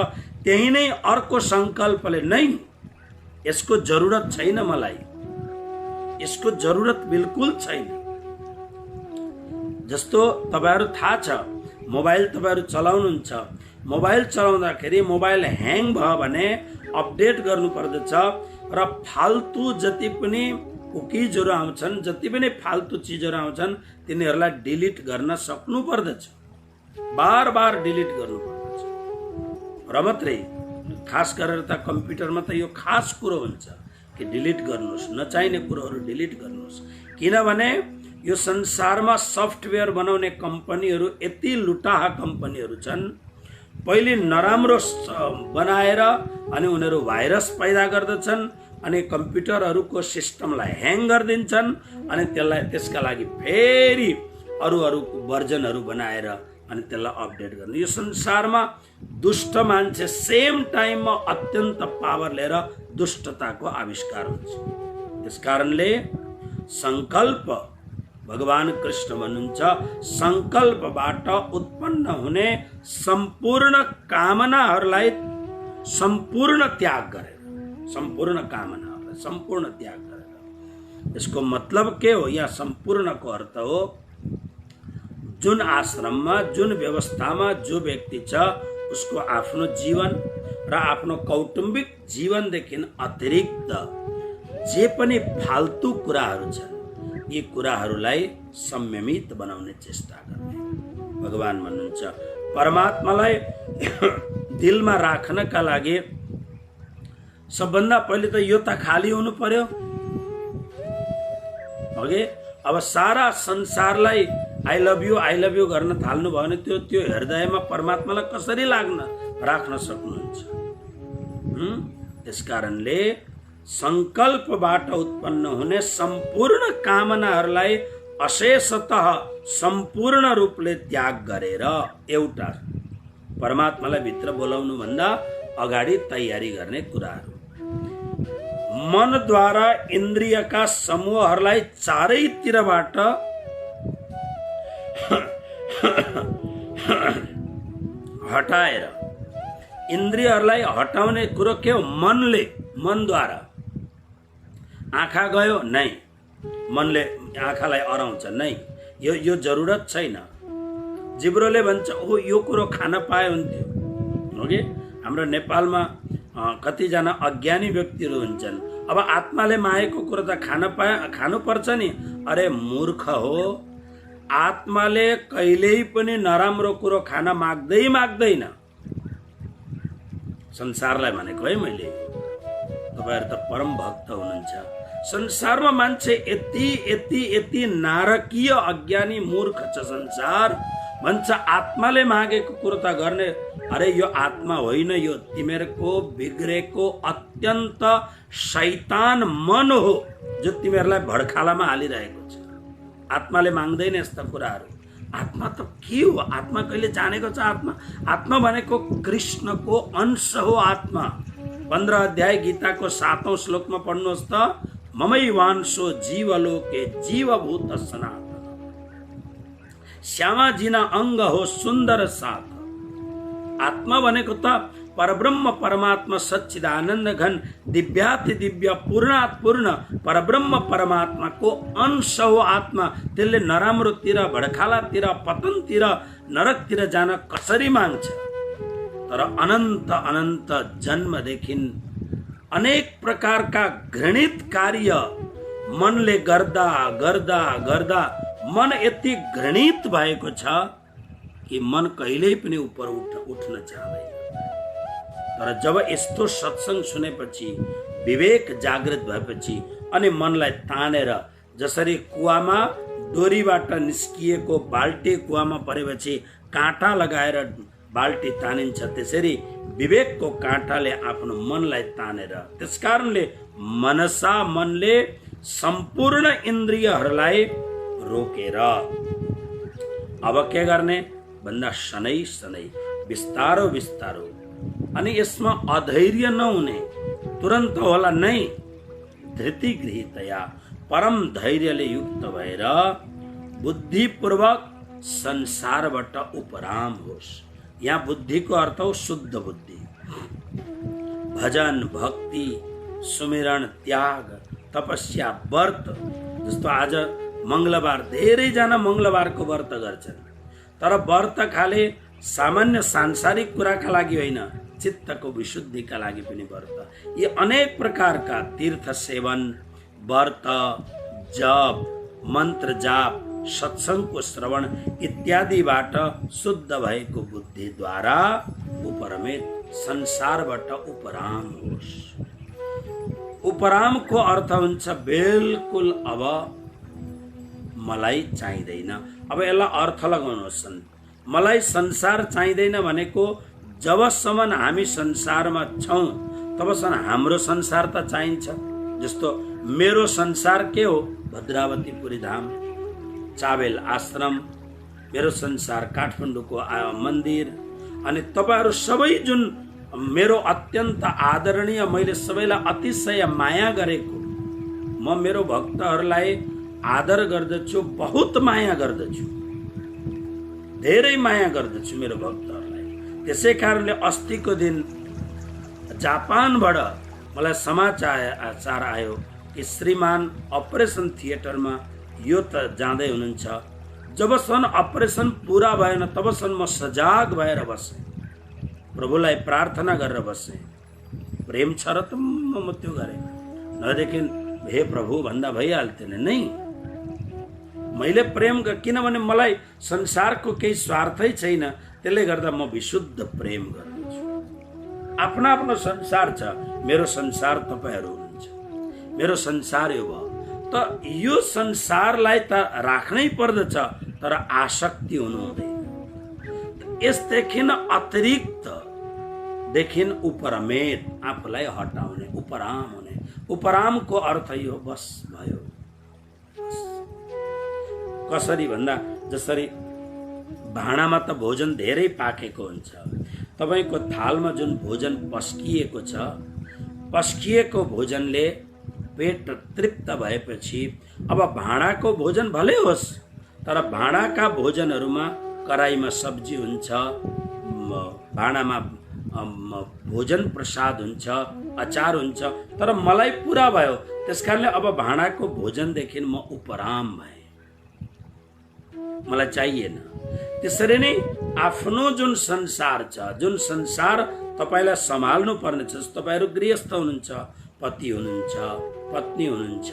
त्यही नै अर्को संकल्पले नै यसको जरुरत छैन, मलाई यसको जरुरत बिल्कुल छैन। जस्तो तपाईहरु थाहा छ, मोबाइल तपाईहरु चलाउनुहुन्छ, मोबाइल चलाउँदाखेरि मोबाइल ह्याङ भयो भने अपडेट गर्नु पर्दछ र फाल्तु जति पनि कुकीजहरु आउँछन्, जति पनि फाल्तु चीजहरु आउँछन् तिनीहरूलाई डिलिट गर्न सक्नु पर्दछ, बार बार डिलिट गर्नु पर्दछ। र मात्रै खास गरेर त कम्प्युटरमा त यो खास कुरो हुन्छ कि डिलिट गर्नुहोस्, नचाहिने कुरोहरू डिलिट गर्नुहोस्। किनभने यो संसारमा सफ्टवेयर बनाउने कम्पनीहरू यति लुटाहा कम्पनीहरू छन्, पहिले नराम्रो बनाएर अनि उनीहरू भाइरस पैदा गर्दछन् अनि कम्प्युटरहरूको सिस्टमलाई ह्याङ गरिदिन्छन् अनि त्यसका लागि फेरि अरू भर्जनहरू बनाएर अनि त्यसलाई अपडेट गर्ने। यो संसारमा दुष्ट मान्छे सेम टाइममा अत्यन्त पावर लिएर दुष्टताको आविष्कार हुन्छ। त्यसकारणले संकल्प, भगवान कृष्ण भन्नुहुन्छ, संकल्पबाट उत्पन्न हुने सम्पूर्ण कामनाहरूलाई सम्पूर्ण त्याग गरेर, सम्पूर्ण कामनाहरूलाई सम्पूर्ण त्याग गरेर। यसको मतलब के हो? यहाँ सम्पूर्णको अर्थ हो जुन आश्रममा, जुन व्यवस्थामा जो व्यक्ति छ उसको आफ्नो जीवन र आफ्नो कौटुम्बिक जीवनदेखि अतिरिक्त जे पनि फाल्तु कुराहरू छन् यी कुराहरूलाई संयमित बनाउने चेष्टा गर्ने। भगवान भन्नुहुन्छ परमात्मालाई दिलमा राख्नका लागि सबभन्दा पहिले त यो त खाली हुनु पर्यो। ओके, अब सारा संसारलाई आई लभ यू गर्न थाल्नु भयो भने त्यो हृदयमा परमात्मालाई कसरी राख्न सक्नुहुन्छ? त्यसकारणले संकल्पबाट उत्पन्न हुने सम्पूर्ण कामनाहरूलाई अशेषतः सम्पूर्ण रूपले त्याग गरेर एउटा परमात्मालाई भित्र बोलाउनु भन्दा अगाडि तयारी गर्ने कुराहरू। मनद्वारा इन्द्रियका समूहहरूलाई चारैतिरबाट हटाएर, इन्द्रियहरूलाई हटाउने कुरो के हो? मनद्वारा। आँखा गयो नै, मनले आँखालाई अराउँछ नै, यो जरुरत छैन। जिब्रोले भन्छ ओ यो कुरो खान पाए हुन्थ्यो। ओके, हाम्रो नेपालमा कतिजना अज्ञानी व्यक्तिहरू हुन्छन्, अब आत्माले मागेको कुरो त खानु पर्छ नि। अरे मूर्ख हो, आत्माले कहिल्यै पनि नराम्रो कुरो खान माग्दैन। संसारलाई भनेको है मैले, तपाईहरु त परम भक्त हुनुहुन्छ। संसारमा मान्छे यति नारकीय अज्ञानी मूर्ख छ संसार। भन्छ आत्माले मागेको कुरो त गर्ने। अरे यो आत्मा होइन, यो तिमीहरूको बिग्रेको अत्यन्त शैतान मन हो जो तिमीहरूलाई भड्खालामा हालिरहेको छ। आत्माले माग्दैन यस्ता कुराहरू। आत्मा त के हो? आत्मा कहिले जानेको छ? आत्मा भनेको कृष्णको अंश हो। आत्मा 15 अध्याय गीताको 7औं श्लोकमा पढ्नुहोस् त, ममैवांशो जीवलोके जीवभूत सनातन, श्यामाजीना अंग हो सुन्दर साथ। आत्मा भनेको त परब्रह्म परमात्मा सच्चिदानंद घन दिव्याति दिव्य पूर्णात् पूर्ण परब्रह्म परमात्माको अंश हो आत्मा। त्यसले नराम्रोतिर, भड्खालातिर, पतनतिर, नरकतिर जान कसरी माग्छ? तर अनन्त जन्मदेखि अनेक प्रकारका घृणित कार्य मनले गर्दा मन यति घृणित भएको छ कि मन कहिल्यै पनि ऊपर उठ्न चाहदैन। तर जब यस्तो सत्संग सुनेपछि, विवेक जागृत भएपछि अनि मनलाई तानेर, जसरी कुवामा डोरीबाट निस्किएको बाल्टी कुवामा परेपछि काँटा लगाएर बाल्टी तानिन्छ, त्यसरी विवेकको काँटाले आफ्नो मनलाई तानेर, त्यसकारणले मनले सम्पूर्ण इन्द्रियहरूलाई रोकेर अब के गर्ने भन्दा शनै बिस्तारो अनि यसमा अधैर्य नहुने, तुरन्त होला नै, धृति गृहीतया परम धैर्यले युक्त भएर बुद्धिपूर्वक संसारबाट उपराम होस्। यहाँ बुद्धिको अर्थ हो शुद्ध बुद्धि। भजन, भक्ति, सुमिरण, त्याग, तपस्या, व्रत। जस्तो आज मंगलबार धेरैजना मंगलबारको व्रत गर्छन्, तर व्रत खाले सामान्य सांसारिक कुराका लागि होइन, चित्तको विशुद्धिका लागि पनि व्रत। यी अनेक प्रकारका तीर्थ सेवन, व्रत, जप, मन्त्र जाप, सत्सङ्गको श्रवण इत्यादिबाट शुद्ध भएको बुद्धिद्वारा उपरमेत संसारबाट उपराम होस्। उपरामको अर्थ हुन्छ बिल्कुल अब मलाई चाहिँदैन। अब यसलाई अर्थ लगाउनुहोस्। मलाई संसार चाहिँदैन भनेको जबसम्म हामी संसारमा छौँ तबसम्म हाम्रो संसार त चाहिन्छ। जस्तो मेरो संसार के हो? भद्रावतीपुरी धाम, चाबेल आश्रम, मेरो संसार काठमाडौँको मन्दिर। अनि तपाईहरू सबै जुन मेरो अत्यन्त आदरणीय, मैले सबैलाई अतिशय माया गरेको, म मेरो भक्तहरूलाई आदर गर्दछु, बहुत माया गर्दछु, धेरै माया गर्दछु मेरो भक्तहरूलाई। त्यसै कारणले अस्तिको दिन जापानबाट मलाई समाचार आयो कि श्रीमान अपरेसन थिएटरमा यो त जाँदै हुनुहुन्छ। जबसम्म अपरेसन पूरा भएन तबसम्म म सजाग भएर बसेँ, प्रभुलाई प्रार्थना गरेर बसेँ। प्रेम छ र त म त्यो गरेँ, नदेखि हे प्रभु भन्दा भइहाल्थेन नै। मैले प्रेम किनभने मलाई संसारको केही स्वार्थै छैन, त्यसले गर्दा म विशुद्ध प्रेम गर्दछु। आफ्नो आफ्नो संसार छ, मेरो संसार तपाईहरू हुनुहुन्छ, मेरो संसार यो भयो। त यो संसारलाई त राख्नै पर्दछ, तर आसक्ति हुनु हुँदैन। यसदेखि अतिरिक्त देखिन उपरमेत आफूलाई हटाउने, उपराम हुने। उपरामको अर्थ यो बस भयो। कसरी भन्दा जसरी भाँडामा त भोजन धेरै पाकेको हुन्छ, तपाईको थालमा जुन भोजन पस्किएको छ, पस्किएको भोजनले पेट तृप्त भएपछि अब भाँडाको भोजन भलै होस्, तर भाँडाका भोजनहरूमा कराईमा सब्जी हुन्छ, भाँडामा भोजन प्रसाद हुन्छ, अचार हुन्छ, तर मलाई पुरा भयो। त्यसकारणले अब भाँडाको भोजनदेखि म उपराम भएँ, मलाई चाहिएन। त्यसरी नै आफ्नो जुन संसार छ, जुन संसार तपाईलाई सम्हाल्नु पर्ने छ, तपाईहरू गृहस्थ हुनुहुन्छ, पति हुनुहुन्छ, पत्नी हुनुहुन्छ,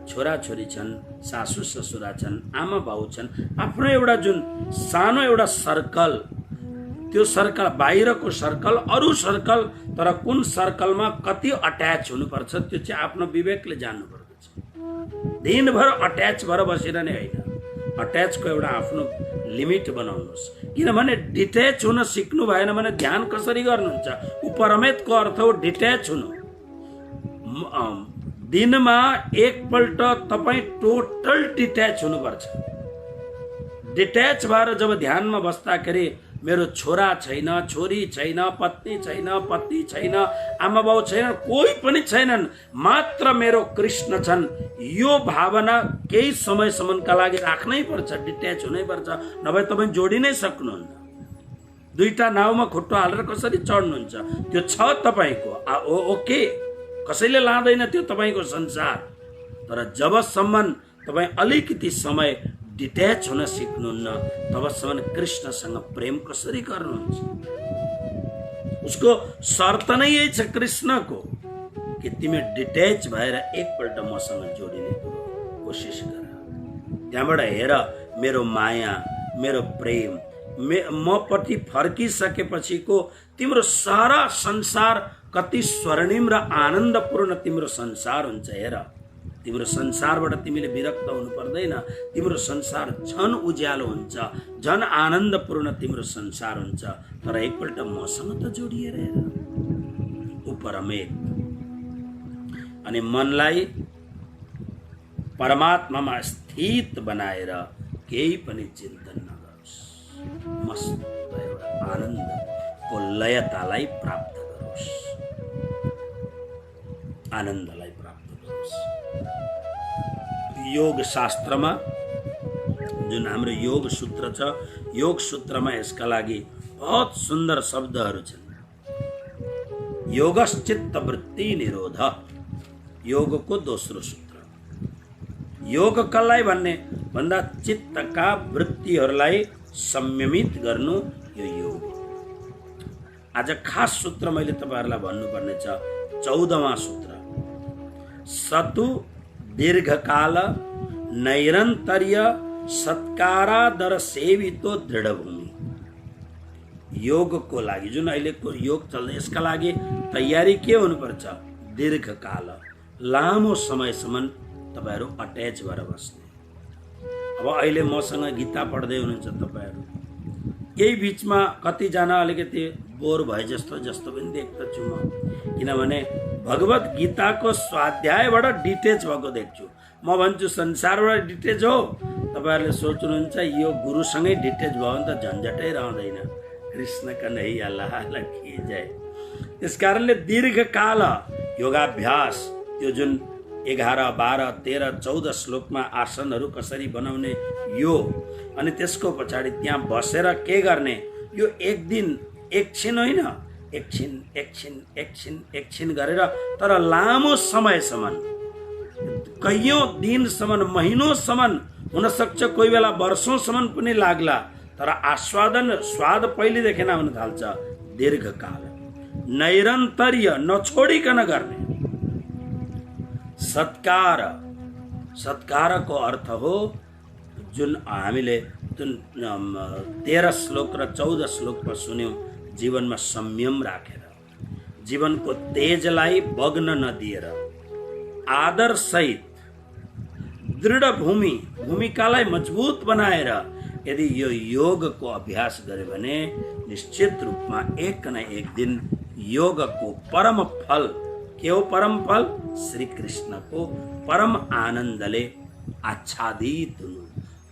छोराछोरी छन्, सासू ससुरा छन्, आमा बाउ छन्, आफ्नो एउटा जुन सानो एउटा सर्कल, त्यो सर्कल बाहिरको सर्कल, अरू सर्कल, तर कुन सर्कलमा कति अट्याच हुनुपर्छ त्यो चाहिँ आफ्नो विवेकले जान्नु पर्दछ। दिनभर अट्याच भएर बसिरहने होइन, अट्याचको एउटा आफ्नो लिमिट बनाउनुहोस्। किनभने डिट्याच हुन सिक्नु भएन भने ध्यान कसरी गर्नुहुन्छ? उपरमेतको अर्थ हो डिट्याच हुनु। दिनमा एकपल्ट तपाईँ टोटल डिट्याच हुनुपर्छ। डिट्याच भएर जब ध्यानमा बस्दाखेरि मेरो छोरा छैन, छोरी छैन, पत्नी छैन, पति छैन, आमा बाउ छैन, कोही पनि छैनन्, मात्र मेरो कृष्ण छन्, यो भावना केही समयसम्मका लागि राख्नै पर्छ, डिट्याच हुनै पर्छ, नभए तपाईँ जोडि नै सक्नुहुन्न। दुईटा नाउमा खुट्टा हालेर कसरी चढ्नुहुन्छ? त्यो छ तपाईँको, ओके, कसैले लाँदैन त्यो तपाईँको संसार। तर जबसम्म तपाईँ अलिकति समय डिट्याच हुन सिक्नुहुन्न तबसम्म कृष्णसँग प्रेम कसरी गर्नुहुन्छ? उसको शर्त नै यही छ कृष्णको कि तिमी डिट्याच भएर एकपल्ट मसँग जोडिने कोसिस गर। त्यहाँबाट हेर मेरो माया, मेरो प्रेम मपट्टि फर्किसकेपछिको तिम्रो सारा संसार कति स्वर्णिम र आनन्दपूर्ण तिम्रो संसार हुन्छ। हेर, तिम्रो संसारबाट तिमीले विरक्त हुनु पर्दैन, तिम्रो संसार झन उज्यालो हुन्छ, झन आनन्दपूर्ण तिम्रो संसार हुन्छ। तर एकपल्ट मसँग त जोडिएर हेर, उपरमेत। अनि मनलाई परमात्मामा स्थित बनाएर केही पनि चिन्तन नगरोस्, मस्त एउटा आनन्दको लयतालाई प्राप्त गरोस्, आनन्दलाई प्राप्त गरोस्। योग शास्त्रमा जुन हाम्रो योग सूत्र छ, योग सूत्रमा यसका लागि बहुत सुन्दर शब्दहरू छन्। योगश्चित्त वृत्ति निरोध, योगको दोस्रो सूत्र। योग कसलाई भन्ने भन्दा चित्तका वृत्तिहरूलाई संयमित गर्नु यो योग। आज खास सूत्र मैले तपाईहरुलाई भन्नुपर्ने छ 14वां सूत्र। सतु दीर्घकाल नैरन्तर्य सत्कारादर सेवितो दृढभूमि। योगको लागि जुन अहिलेको योग चल्दै यसका लागि तयारी के हुनुपर्छ? दीर्घकाल, लामो समयसम्म तपाईहरु अट्याच भएर बस्ने। अब अहिले मसँग गीता पढ्दै हुनुहुन्छ तपाईहरु, यही बीचमा कतिजना अलिकति बोर भए जस्तो पनि देख्दछु म, किनभने भगवत गीताको स्वाध्यायबाट डिटेच भएको देख्छु। म भन्छु संसारबाट डिटेच हो, तपाईहरुले सोच्नुहुन्छ यो गुरुसँगै डिटेच भयो भने त झन्झटै रहँदैन। कृष्ण कन्हैया लाल की जय। त्यसकारणले दीर्घकाल योगाभ्यास, त्यो जुन 11, 12, 13, 14 श्लोकमा आसनहरू कसरी बनाउने यो, अनि त्यसको पछाडि त्यहाँ बसेर के गर्ने, यो एक दिन एकछिन होइन, एकछिन गरेर तर लामो समयसम्म, कैयौं दिनसम्म, महिनौंसम्म, हुन सक्छ कोही बेला वर्षौंसम्म पनि लाग्ला, तर आस्वादन स्वाद पहिलेदेखि आउन थाल्छ। दीर्घकाल, नैरन्तर्य, नछोडिकन गर्ने। सत्कार, सत्कारको अर्थ हो जुन हामीले जुन 13 श्लोक र 14 श्लोकमा सुन्यौं, जीवनमा संयम राखेर, जीवनको तेजलाई बग्न नदिएर, आदर सहित दृढ भूमिकालाई मजबुत बनाएर यदि यो योगको अभ्यास गरे भने निश्चित रूपमा एक न एक दिन योगको परम फल, के हो परम फल? श्री कृष्णको परम आनन्दले आच्छादित हुनु,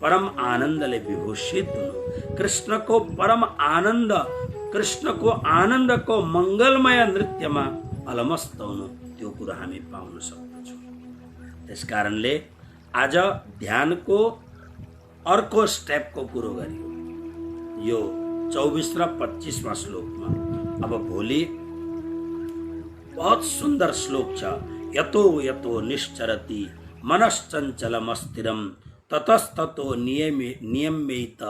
परम आनन्दले विभूषित हुनु, कृष्णको परम आनन्द, कृष्णको आनन्दको मंगलमय नृत्यमा अलमस्त हुनु, त्यो कुरा हामी पाउन सक्दछौँ। त्यसकारणले आज ध्यानको अर्को स्टेपको कुरो गरियो यो 24 र 25वां श्लोकमा। अब भोलि बहुत सुन्दर श्लोक छ। यतो यतो निश्चरति मनश्चञ्चलमस्थिरं ततस्ततो नियम्येत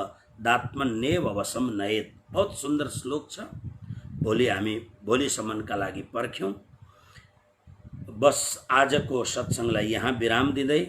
दात्मन्येव वशं नयेत। बहुत सुन्दर श्लोक छ। भोलि हामी भोलिसम्मका लागि पर्ख्यौं। बस आजको सत्संगलाई यहाँ विराम दिँदै